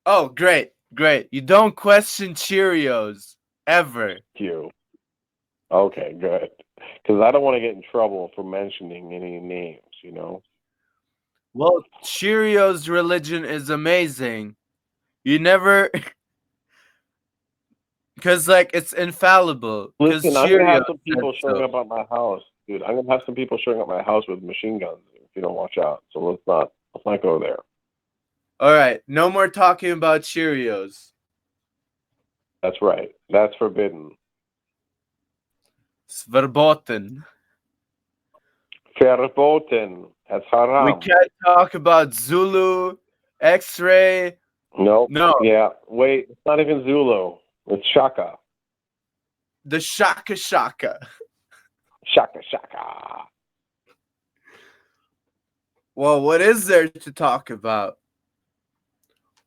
Oh, great, great. You don't question Cheerios ever. You. Okay, good. Because I don't want to get in trouble for mentioning any names, you know? Well, Cheerios religion is amazing. You never, because like it's infallible. Because Listen, I'm going to have Cheerios some said people showing so. up at my house. Dude, I'm going to have some people showing up at my house with machine guns if you don't watch out. So let's not go there. All right, no more talking about Cheerios. That's right. That's forbidden. It's verboten. Verboten. That's We haram. can't talk about Zulu, X-ray. Nope. No, Yeah. Wait, it's not even Zulu. It's Shaka. the Shaka Shaka. Shaka Shaka. Well, what is there to talk about?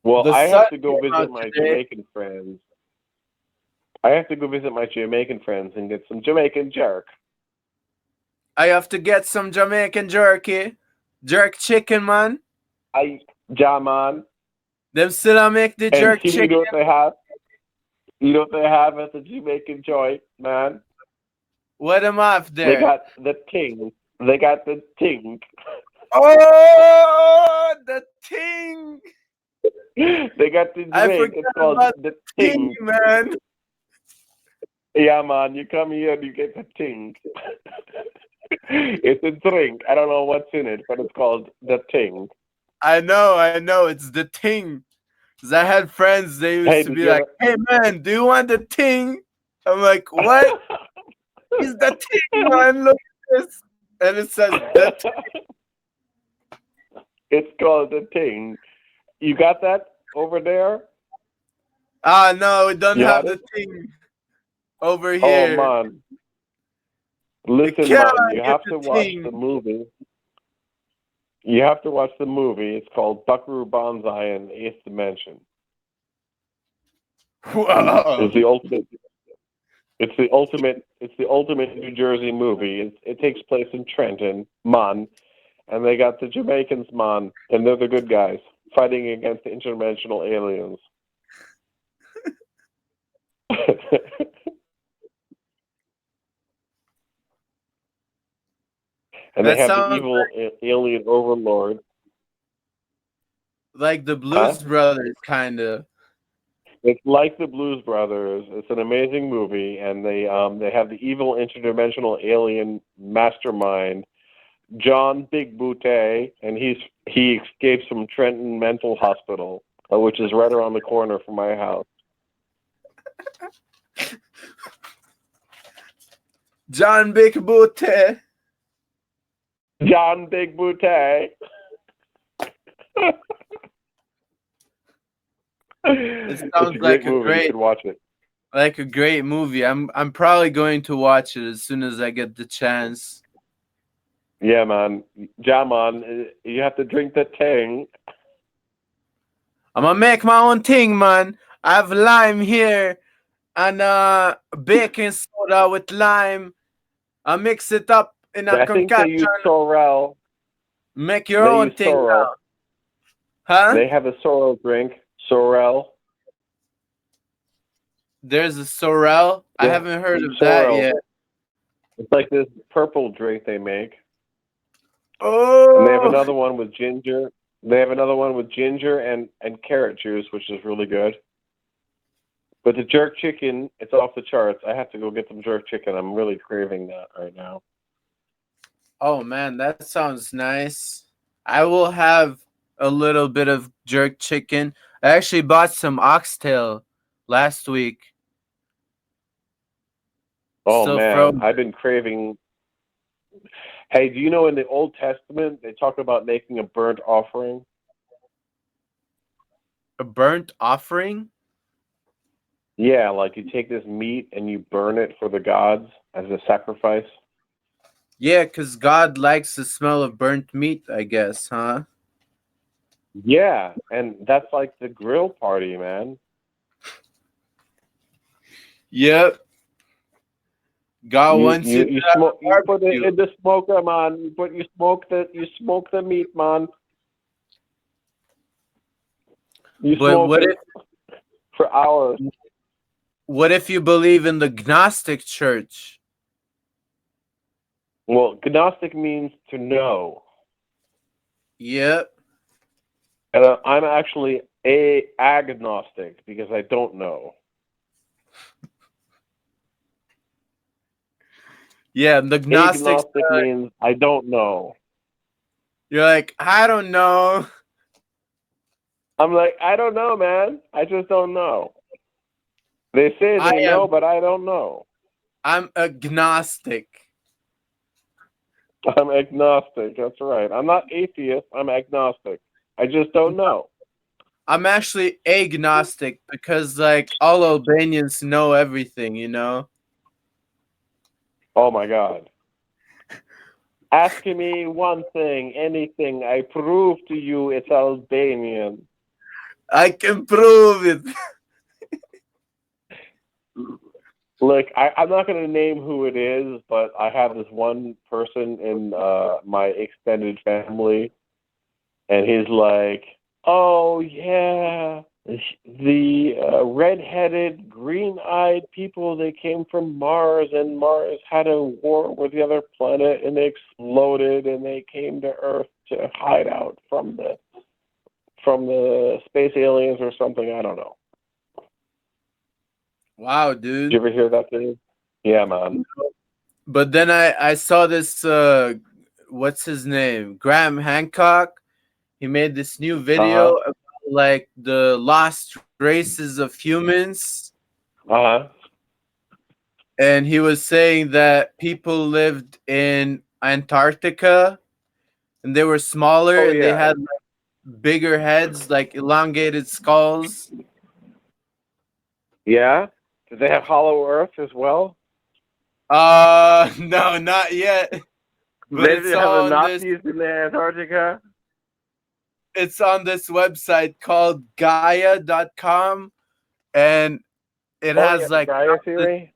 Well, The I sun have to go came visit out my today. Jamaican friends. I have to go visit my Jamaican friends and get some Jamaican jerk. I have to get some Jamaican jerky. Jerk chicken, man. Jaman. Them still a make the And jerk you chicken. know what they have? You know what they have at the Jamaican joint, man? What them off They there? got the ting. They got the ting. Oh, the ting. They got the I drink. It's forgot called about the ting, ting. man. Yeah, man. You come here and you get the ting. It's a drink. I don't know what's in it, but it's called the ting. I know. It's the ting. Cause I had friends. They used Hey, to did be you like, ever? "Hey, man, do you want the ting?" I'm like, "What? Is the ting, man? Look at this." And it says the ting. It's called the ting. You got that over there? Ah, no, we don't You have had the it? ting over Oh, here. man. You Listen, man, cannot you get have the to watch ting. the movie. You have to watch the movie. It's called Buckaroo Banzai in the Eighth Dimension. It's the ultimate. It's the ultimate. It's the ultimate New Jersey movie. It takes place in Trenton, Mon, and they got the Jamaicans, Mon, and they're the good guys fighting against the interdimensional aliens. And they That have the sounds evil alien overlord. like the Blues Huh? Brothers, kind of. It's like the Blues Brothers. It's an amazing movie, and they have the evil interdimensional alien mastermind, John Big Boutte, and he escapes from Trenton Mental Hospital, which is right around the corner from my house. John Big Booty. John Big Boutte. It It's sounds a like great movie. You should watch it. a great movie. I'm probably going to watch it as soon as I get the chance. Yeah, man. Yeah, man. You have to drink the tang. I'm gonna make my own thing, man. I have lime here and baking soda with lime. I mix it up in a I think they use concoction. sorrel. Make your They own use thing sorrel. now. Huh? They have a sorrel drink. Sorrel. There's a sorrel. I Yeah. haven't heard of that Sorrel. yet. It's like this purple drink they make. Oh, And they have another one with ginger. They have another one with ginger and carrot juice, which is really good. But the jerk chicken, it's off the charts. I have to go get some jerk chicken. I'm really craving that right now. oh man, that sounds nice. I will have a little bit of jerk chicken. I actually bought some oxtail last week. Oh, Still man. frozen. I've been craving. Hey, do you know in the Old Testament, they talk about making a burnt offering? A burnt offering? Yeah, like you take this meat and you burn it for the gods as a sacrifice. Yeah, because God likes the smell of burnt meat, I guess, huh? Yeah, and that's like the grill party, man. Yep. God You wants you you to you have smoke a you put it barbecue. in the smoker, man. You smoke the meat, man. You But smoke it for hours. what if you believe in the Gnostic church? Well, Gnostic means to know, Yep. and I'm actually agnostic because I don't know. Yeah, the Gnostics, Agnostic means I don't know. you're like, I don't know. I'm like, I don't know, man. I just don't know. They say they know, but I don't know. I'm agnostic. I'm agnostic. That's right. I'm not atheist. I'm agnostic. I just don't know. I'm actually agnostic because like all Albanians know everything, you know? Oh my God. Ask me one thing, anything. I prove to you it's Albanian. I can prove it. Look, I'm not going to name who it is, but I have this one person in my extended family, and he's like, oh, yeah, the red-headed, green-eyed people, they came from Mars, and Mars had a war with the other planet, and they exploded, and they came to Earth to hide out from the space aliens or something. I don't know. Wow, Did dude. you ever hear that thing? Yeah, man. But then I saw this what's his name? Graham Hancock. He made this new video about like the lost races of humans. And he was saying that people lived in Antarctica and they were smaller and they had like, bigger heads, like elongated skulls. Yeah? Did they have Hollow Earth as well? No, not yet. But They it's didn't have the on this Nazis in Antarctica? it's on this website called Gaia.com, and it Oh, has yeah, like Gaia Theory?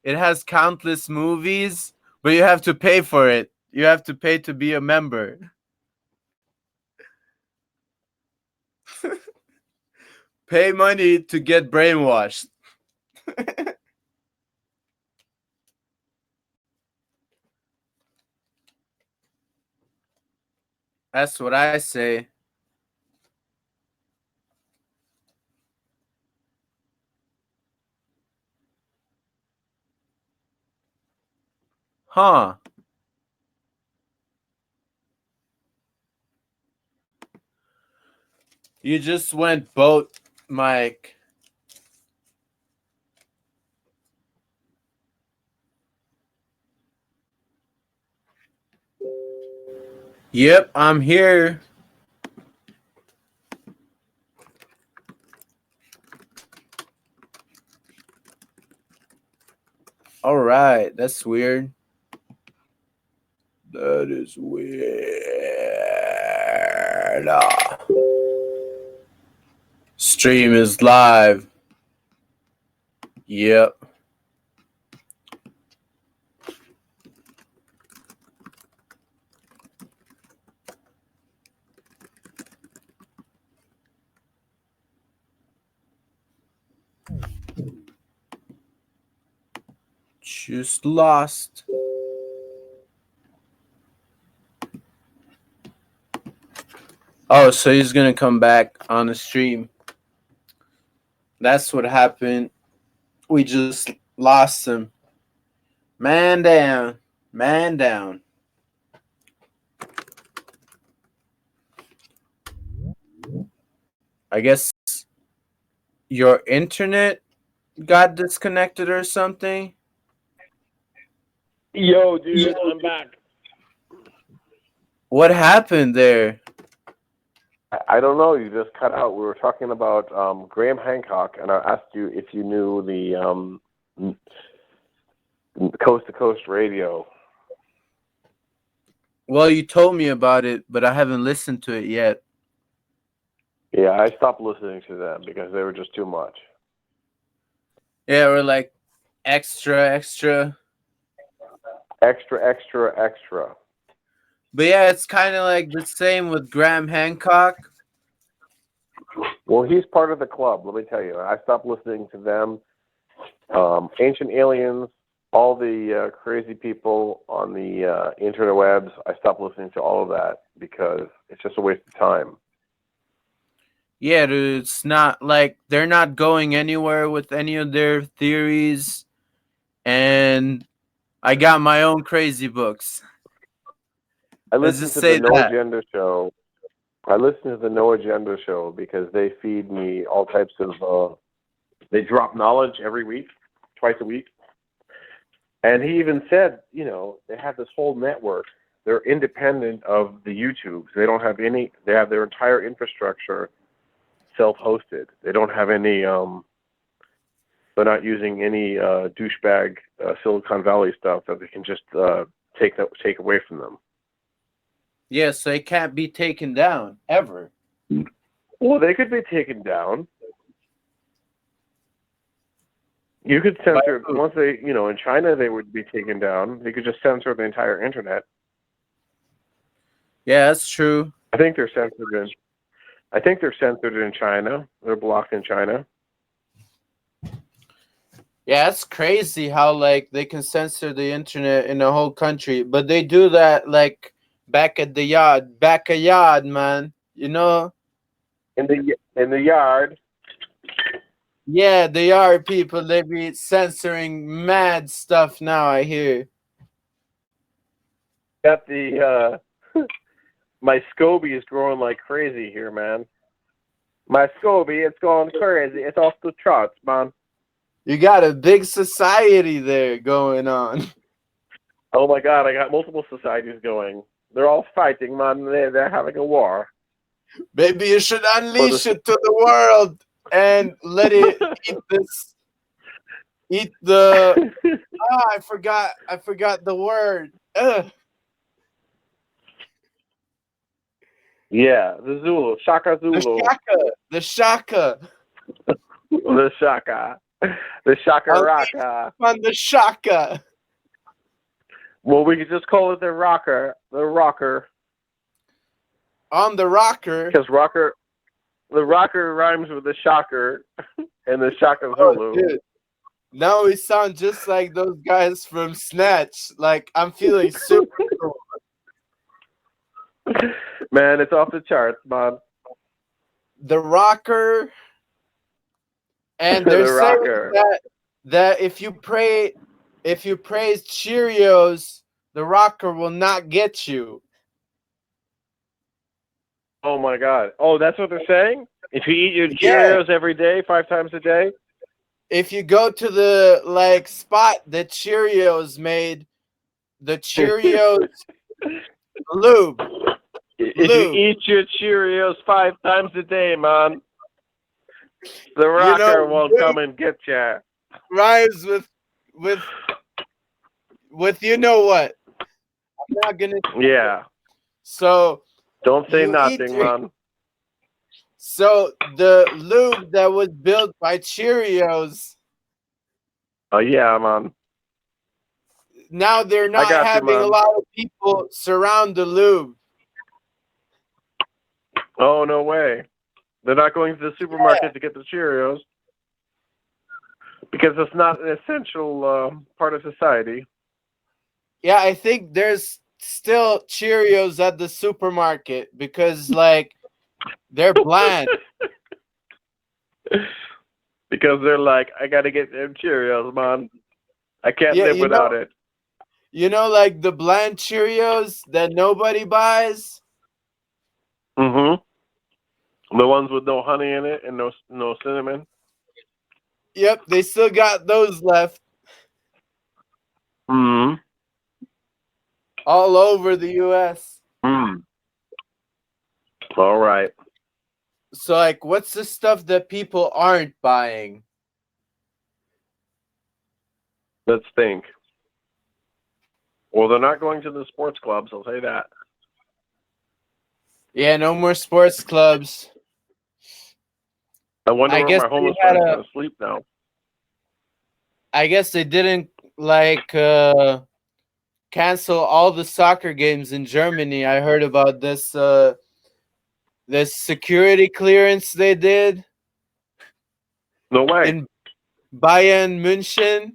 it has countless movies, but you have to pay for it. You have to pay to be a member. Pay money to get brainwashed. That's what I say. Huh. You just went boat, Mike. Yep, I'm here. All right, that's weird. That is weird. Stream is live. Yep. Just lost. Oh, so he's gonna come back on the stream. That's what happened. We just lost him. Man down. Man down. I guess your internet got disconnected or something. Yo, dude, I'm back. What happened there? I don't know. You just cut out. We were talking about Graham Hancock, and I asked you if you knew the Coast to Coast Radio. Well, you told me about it, but I haven't listened to it yet. Yeah, I stopped listening to them because they were just too much. Yeah, we're like extra. Extra. But yeah, it's kind of like the same with Graham Hancock. Well, he's part of the club, let me tell you. I stopped listening to them. Ancient Aliens, all the crazy people on the interwebs, I stopped listening to all of that because it's just a waste of time. Yeah, dude, it's not like they're not going anywhere with any of their theories. And I got my own crazy books. I Let's listen just to say the No that. Agenda show. I listen to the No Agenda show because they feed me all types of. They drop knowledge every week, twice a week. And he even said, they have this whole network. They're independent of the YouTubes. They don't have any. They have their entire infrastructure self-hosted. They don't have any. They're not using any douchebag Silicon Valley stuff that they can just take away from them. Yeah, so it can't be taken down ever. Well, they could be taken down. You could censor once they, in China they would be taken down. They could just censor the entire internet. Yeah, that's true. I think they're censored in China. They're blocked in China. Yeah, it's crazy how like they can censor the internet in the whole country, but they do that like backyard, man. You know? In the yard. Yeah, they are people. They be censoring mad stuff now. I hear. Got the my SCOBY is growing like crazy here, man. My SCOBY, it's going crazy. It's off the charts, man. You got a big society there going on. Oh my God, I got multiple societies going. They're all fighting, man. They're having a war. Maybe you should unleash it to the world and let it eat the. I forgot the word. Ugh. Yeah, the Zulu, Shaka Zulu. The Shaka. The Shaka. The Shaka I'll Raka. on the shaka. Well, we could just call it the rocker. The rocker. On the rocker. Because the rocker rhymes with the shocker and the Shaka Oh, Zulu. dude. Now we sound just like those guys from Snatch. Like, I'm feeling super cool. Man, it's off the charts, man. The rocker. And The they're saying rocker. that if you praise Cheerios, the rocker will not get you. Oh my God. Oh, that's what they're saying? If you eat your Yeah. Cheerios every day, 5 times a day? If you go to the spot that Cheerios made, the Cheerios lube. If you eat your Cheerios 5 times a day, man, the rocker won't come and get you. Rhymes with you know what? I'm not gonna. Yeah. So Don't say you nothing, eat man. So the lube that was built by Cheerios, Oh yeah, man. now they're I not got you, having a man. lot of people surround the lube. Oh no way. They're not going to the supermarket to get the Cheerios because it's not an essential part of society. Yeah, I think there's still Cheerios at the supermarket because like they're bland. Because they're like, I gotta get them Cheerios, man. I can't Yeah, live without it. You know, like the bland Cheerios that nobody buys. Mm-hmm. The ones with no honey in it and no cinnamon. Yep, they still got those left Mm-hmm. all over the US. Mm. All right. So like what's the stuff that people aren't buying? Let's think. Well, they're not going to the sports clubs, I'll say that. Yeah, no more sports clubs. I wonder I where guess my homeless they had friend's a- gonna sleep now. I guess they didn't cancel all the soccer games in Germany. I heard about this security clearance they did No way. in Bayern München.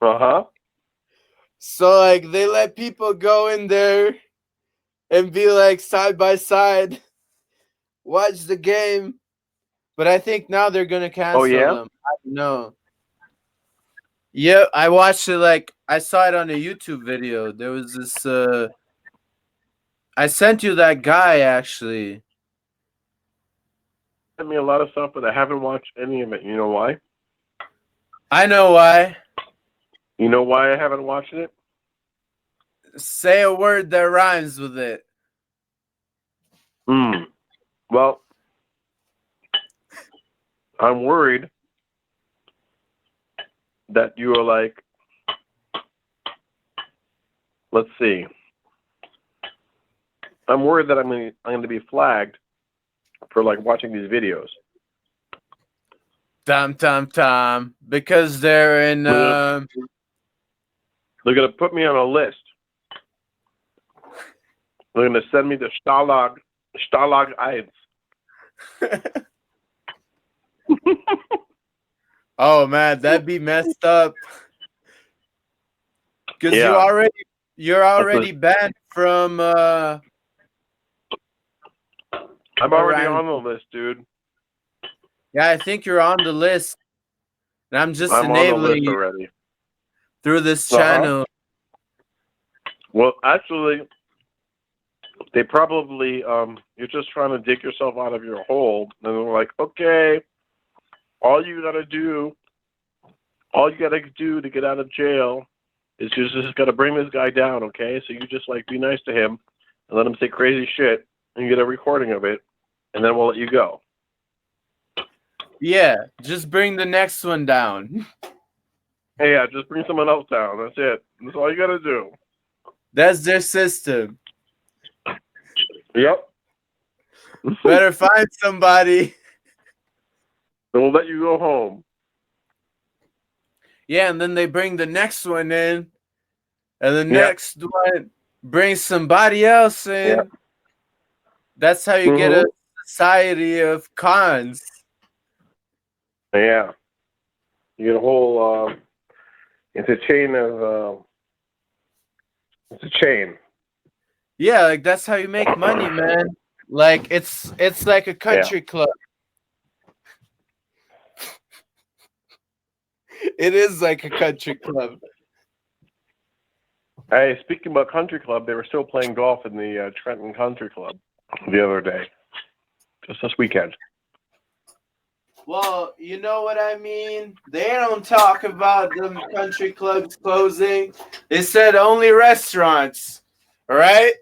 Uh-huh. So like they let people go in there and be like side by side, watch the game. But I think now they're gonna cancel them. I don't know. Yeah, I watched it. Like I saw it on a YouTube video. There was this. I sent you that guy actually. Sent me a lot of stuff, but I haven't watched any of it. You know why? I know why. You know why I haven't watched it? Say a word that rhymes with it. Well, I'm worried that you are like, let's see. I'm worried that I'm going to be flagged for like watching these videos. Tom. Because they're in. They're going to put me on a list. They're going to send me to Stalag 1. Oh man, that'd be messed up. Because Yeah. you're already banned from. I'm already around- on the list, dude. Yeah, I think you're on the list. And I'm just I'm on the enabling list you already. through this Uh-huh. channel. Well, actually, they probably you're just trying to dig yourself out of your hole, and they're like, okay, all you gotta do to get out of jail is you just gotta bring this guy down, okay? So you just like be nice to him and let him say crazy shit, and you get a recording of it, and then we'll let you go. Yeah, just bring the next one down. Hey, yeah, just bring someone else down. That's it. That's all you gotta do. That's their system. Yep. Better find somebody. Then we'll let you go home. Yeah, and then they bring the next one in, and the Yeah. next one brings somebody else in. Yeah. That's how you get a society of cons. Yeah. You get a whole. It's a chain of. It's a chain. Yeah, like that's how you make money, man. Like it's like a country club. It is like a country club. Hey, speaking about country club, they were still playing golf in the Trenton Country Club the other day, just this weekend. Well, you know what I mean? They don't talk about them country clubs closing. They said only restaurants. All right?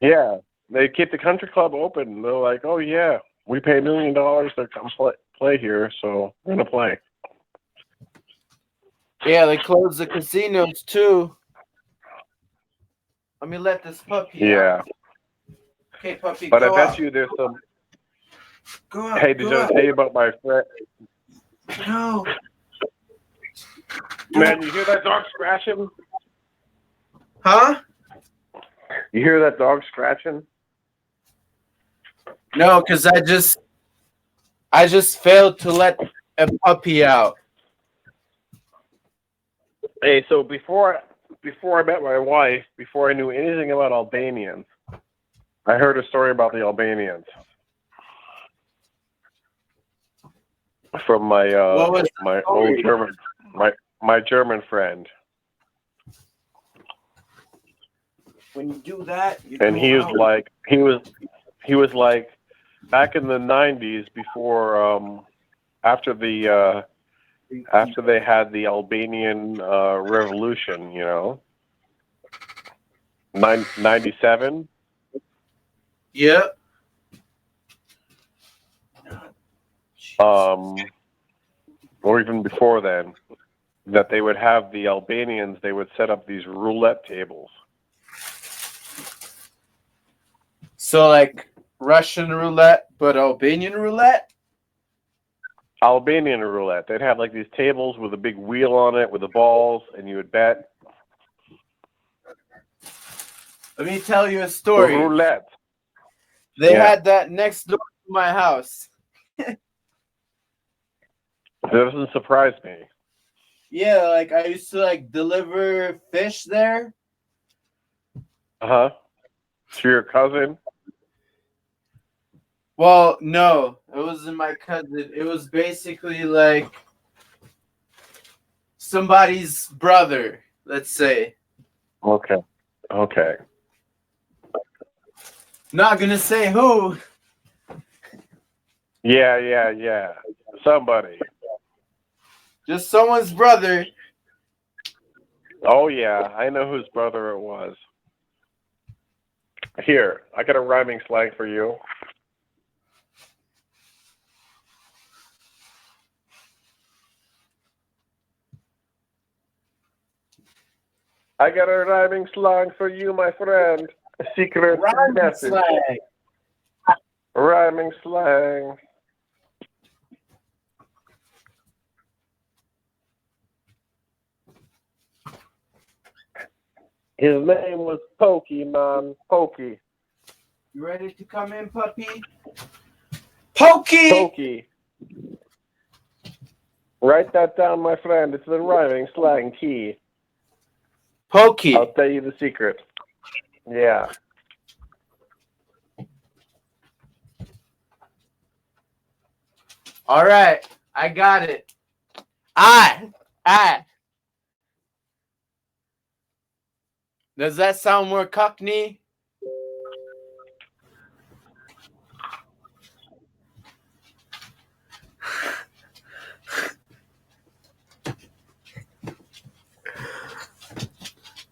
Yeah, they keep the country club open. They're like, oh yeah, we pay $1 million to come play here, so we're gonna play. Yeah, they closed the casinos too. Let me let this puppy out. Okay, puppy, But I go bet out. you there's some. Go out. Hey, did I tell you about my friend? No. Man, you hear that dog scratching? Huh? You hear that dog scratching? No, because I just failed to let a puppy out. Hey, so before I met my wife, before I knew anything about Albanians, I heard a story about the Albanians from my my old German my German friend. When you do that, And he was like back in the 90s before after they had the Albanian revolution, 97. Yeah. Or even before then, that they would have the Albanians, they would set up these roulette tables. So like Russian roulette, but Albanian roulette? Albanian roulette. They'd have like these tables with a big wheel on it with the balls, and you would bet. Let me tell you a story. Roulette. They had that next door to my house. That doesn't surprise me. Yeah, like I used to like deliver fish there. To your cousin? Well, no, it wasn't my cousin. It was basically like somebody's brother, let's say. Okay. Not gonna say who. Yeah. Somebody. Just someone's brother. Oh, yeah. I know whose brother it was. Here, I got a rhyming slang for you. I got a rhyming slang for you, my friend. A secret message. Slang. Rhyming slang. His name was Pokemon. Pokey. You ready to come in, puppy? Pokey! Pokey. Write that down, my friend. It's the rhyming slang key. Pokey. I'll tell you the secret. Yeah. All right, I got it. I. Does that sound more Cockney?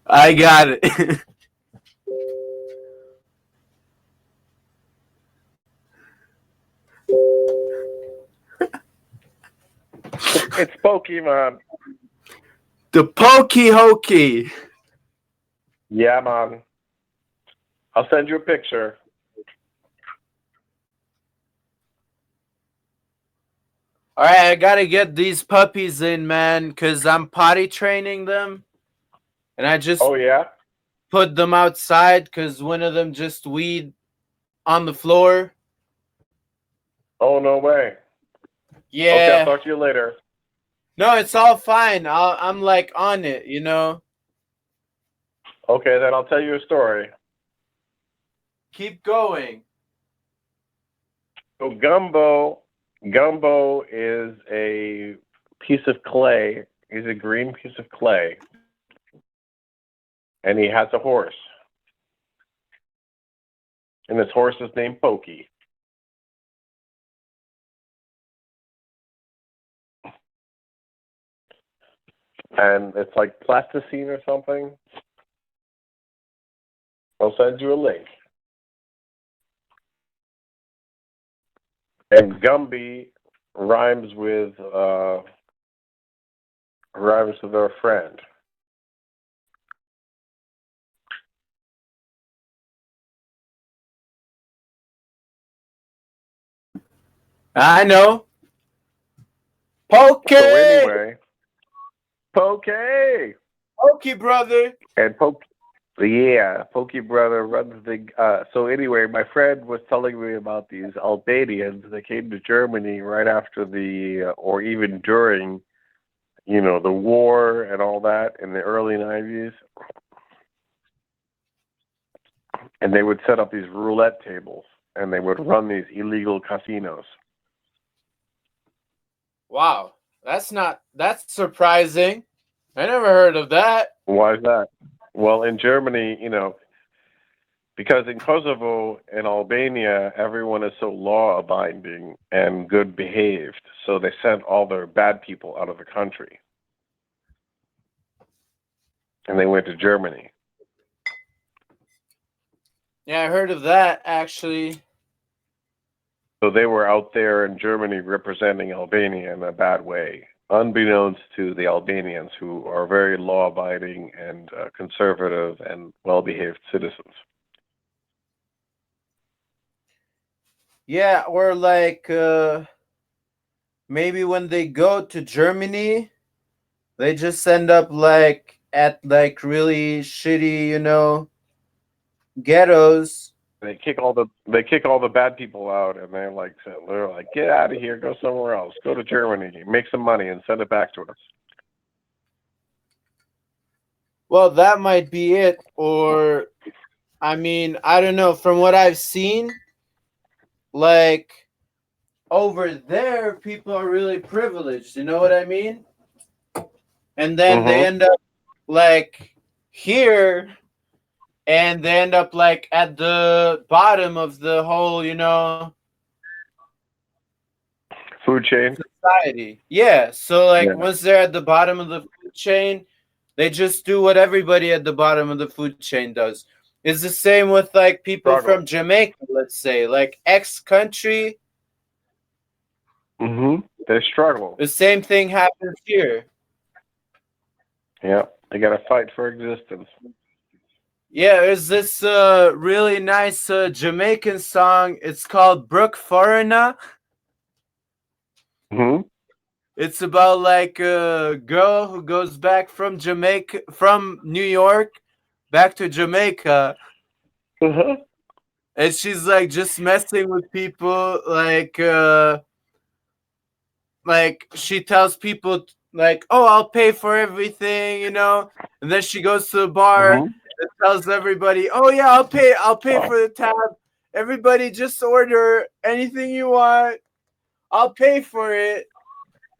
I got it. It's Pokemon. The Pokey Hokey. Yeah, man. I'll send you a picture. All right, I gotta get these puppies in, man, because I'm potty training them, and I just Oh yeah. put them outside because one of them just weed on the floor. Oh no way. Okay, I'll Yeah. talk to you later. No, it's all fine. I'm like on it, you know. Okay, then I'll tell you a story. Keep going. So gumbo is a piece of clay. He's a green piece of clay, and he has a horse, and his horse is named Pokey. And it's like plasticine or something. I'll send you a link. And Gumby rhymes with our friend. I know. So Pokey! anyway, Pokey! Pokey, brother. And Pokey brother runs the. So anyway, my friend was telling me about these Albanians that came to Germany right after or even during, the war and all that in the early 90s. And they would set up these roulette tables, and they would run these illegal casinos. Wow. That's surprising. I never heard of that. Why is that? Well, in Germany, because in Kosovo and Albania, everyone is so law-abiding and good behaved, so they sent all their bad people out of the country. And they went to Germany. Yeah, I heard of that, actually. So they were out there in Germany representing Albania in a bad way, unbeknownst to the Albanians, who are very law-abiding and conservative and well-behaved citizens. Yeah, or like maybe when they go to Germany, they just end up like at like really shitty, ghettos. They kick all the bad people out, and they're like get out of here, go somewhere else, go to Germany, make some money, and send it back to us. Well, that might be it. Or, I mean, I don't know. From what I've seen, like over there, people are really privileged. You know what I mean? And then they Mm-hmm. end up like here, and they end up like at the bottom of the whole, Food chain. society. Yeah. So, like, Yeah. once they're at the bottom of the food chain, they just do what everybody at the bottom of the food chain does. It's the same with like people Struggle. from Jamaica, let's say, like X country. Mm-hmm. They struggle. The same thing happens here. Yeah. They got to fight for existence. Yeah, there's this really nice Jamaican song. It's called Brook Foreigner. Mm-hmm. It's about like a girl who goes back from New York, back to Jamaica, Uh-huh. and she's like just messing with people, like she tells people like, "Oh, I'll pay for everything," and then she goes to the bar Mm-hmm. and tells everybody, "Oh yeah, I'll pay for the tab. Everybody just order anything you want. I'll pay for it."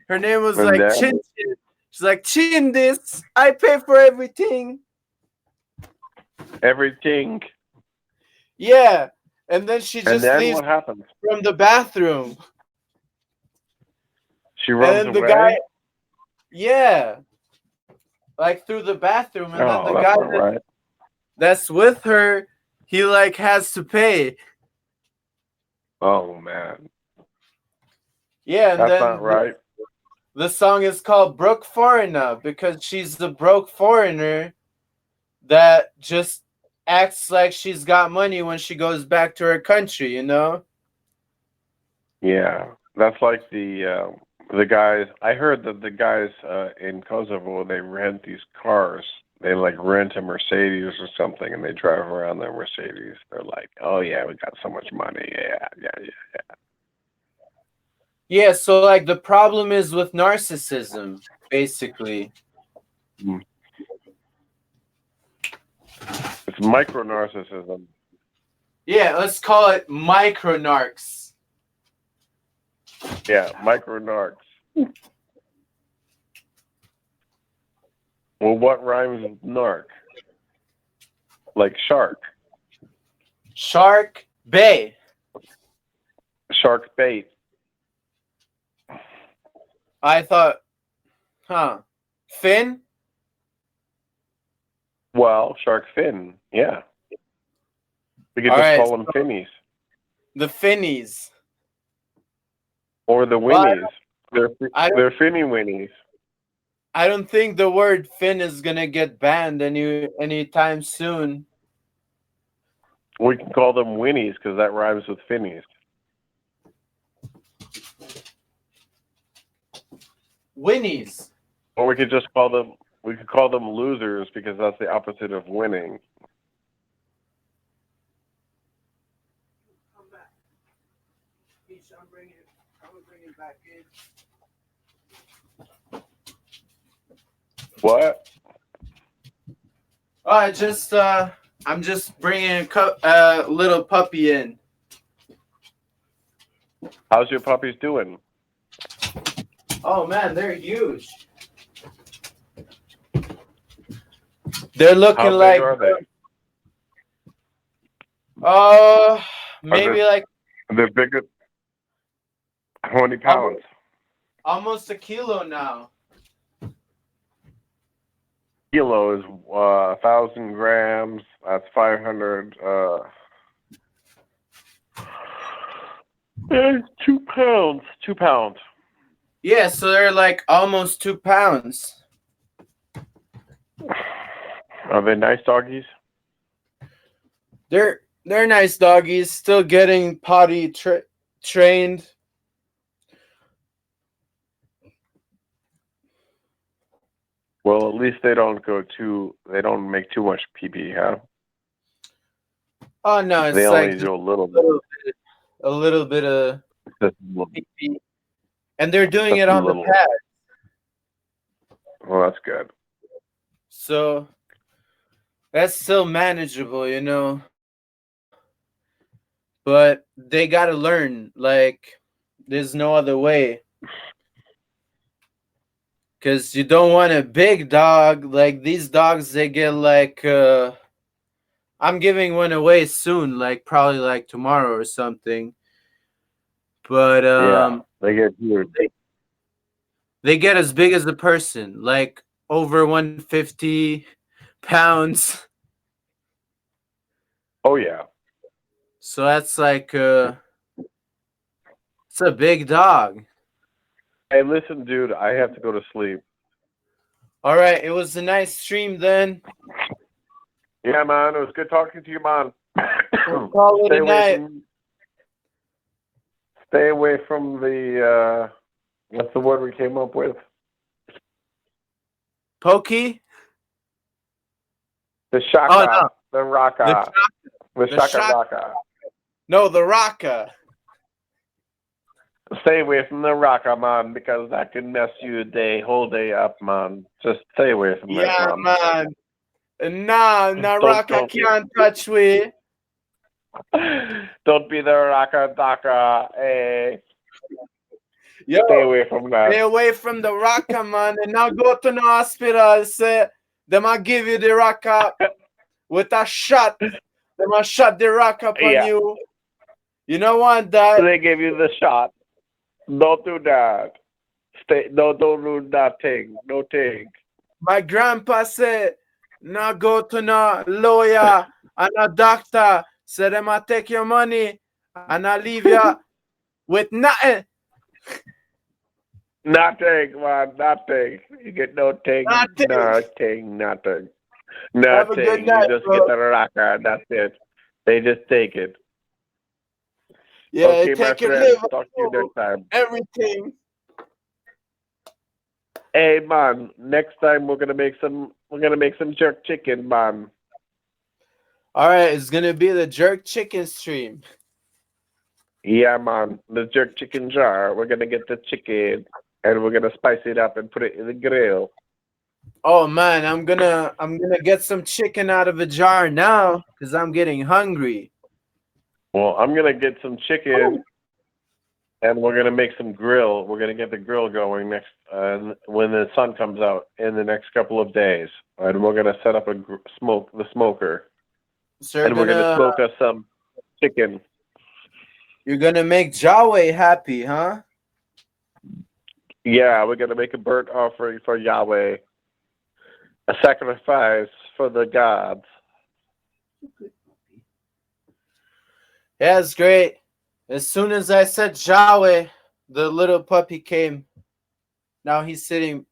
Her name was And like then Chin Chin. She's like, "Chin this. I pay for everything." everything. Yeah. And then she And just then leaves what happens? from the bathroom. She And runs then the away. guy, yeah, like through the bathroom. And then Oh, the that's guy not right. that's with her, he like has to pay. Oh man, Yeah. And that's then not right. the song is called Broke Foreigner because she's the broke foreigner that just acts like she's got money when she goes back to her country, Yeah, that's like the guys. I heard that the guys in Kosovo, they rent these cars. They like rent a Mercedes or something, and they drive around their Mercedes. They're like, "Oh yeah, we got so much money. Yeah." Yeah, so like the problem is with narcissism, basically. It's micro narcissism. Yeah, let's call it micro narcs. Yeah, micro narcs. Well, what rhymes with narc? Like shark. Shark Bay. Shark bait. I thought, Fin? Well, shark fin. Yeah. We could All just right, call them finnies. the Finnies. Or the Well, winnies. I They're finny winnies. I don't think the word Fin is gonna get banned anytime soon. We can call them winnies because that rhymes with finnies. Winnies. Or we could just call them. We could call them losers because that's the opposite of winning. Come back. I'm bringing it back in. What? Oh, I'm just bringing a little puppy in. How's your puppies doing? Oh man, they're huge. They're looking How like big are they? maybe like They're bigger. How many pounds? almost a kilo now. Kilo is 1,000 grams. That's 500. 2 pounds. 2 pounds. Yeah, so they're like almost 2 pounds. Are they nice doggies? They're nice doggies, still getting potty trained. Well, at least they don't make too much pee-pee, huh? Oh no, it's They like only do a little bit. a little bit of Just a little. pee-pee. And they're doing Just it a on the little. pad. Well, that's good. So that's still manageable, you know. But they gotta learn. Like, there's no other way. Because you don't want a big dog. Like, these dogs, they get like I'm giving one away soon, like probably like tomorrow or something. But Yeah, they get huge. they get as big as a person, like over 150 pounds. Oh yeah. So that's like it's a big dog. Hey, listen, dude, I have to go to sleep. All right, it was a nice stream then. Yeah, man, it was good talking to you, man. We'll call it a night. Stay away from the what's the word we came up with? Pokey? The shaka, Oh, no. the raka, the shaka raka. No, the raka. Stay away from the raka, man, because that can mess you whole day up, man. Just stay away from Yeah, that, man. Nah, raka can't touch we. Don't be the raka daka, eh? Yo, stay away from that. Stay away from the raka, man. And now go to the hospital. Say, they might give you the raka with a shot. They might shot the raka on you. You don't want that. They give you the shot. Don't do that. Don't do that thing. No thing. My grandpa said, now go to no lawyer and a doctor. Say they might take your money and I leave you with nothing. Nothing, man. Nothing. You get no thing. Nothing. Nothing. Have a good night, you just bro. get the raka. That's it. They just take it. Yeah, okay, take your my friend. liver. Talk to you next time. Everything. Hey man, next time we're gonna make some jerk chicken, man. All right, it's gonna be the jerk chicken stream. Yeah, man, the jerk chicken jar. We're gonna get the chicken and we're gonna spice it up and put it in the grill. Oh man, I'm gonna get some chicken out of a jar now because I'm getting hungry. Well, I'm gonna get some chicken and we're gonna make some grill. We're gonna get the grill going next when the sun comes out in the next couple of days, and we're gonna set up the smoker, So and we're gonna smoke us some chicken. you're gonna make Yahweh happy, huh? Yeah, we're gonna make a burnt offering for Yahweh, a sacrifice for the gods. Yeah, it's great. As soon as I said Yahweh, the little puppy came. Now he's sitting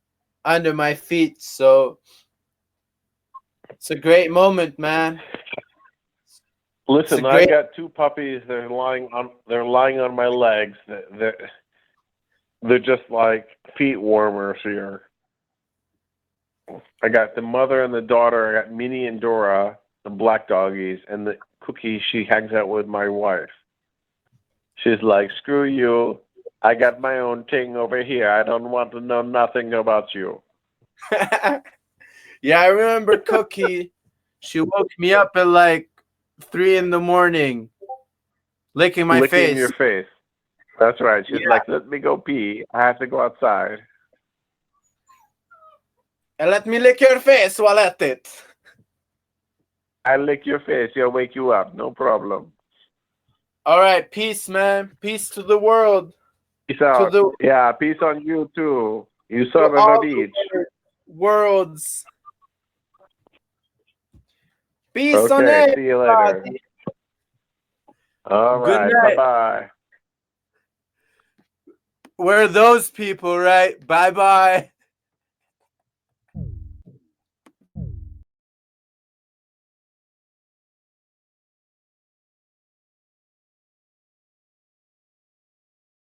under my feet, so it's a great moment, man. Listen, It's a I great- got two puppies. They're lying on my legs. They're just like feet warmers here. I got the mother and the daughter. I got Minnie and Dora, the black doggies, and the Cookie. She hangs out with my wife. She's like, screw you. I got my own thing over here. I don't want to know nothing about you. Yeah, I remember Cookie. She woke me up at like 3 a.m, licking my Licking face. your face. That's right. She's Yeah. like, let me go pee. I have to go outside. And let me lick your face while at it. I lick your face. I'll wake you up. No problem. All right, peace, man. Peace to the world. Peace out. the- Yeah, peace on you too. You To son of all a the bitch. worlds. Peace on Okay, it. see you later. All Good right, night. bye-bye. We're those people, right? Bye bye.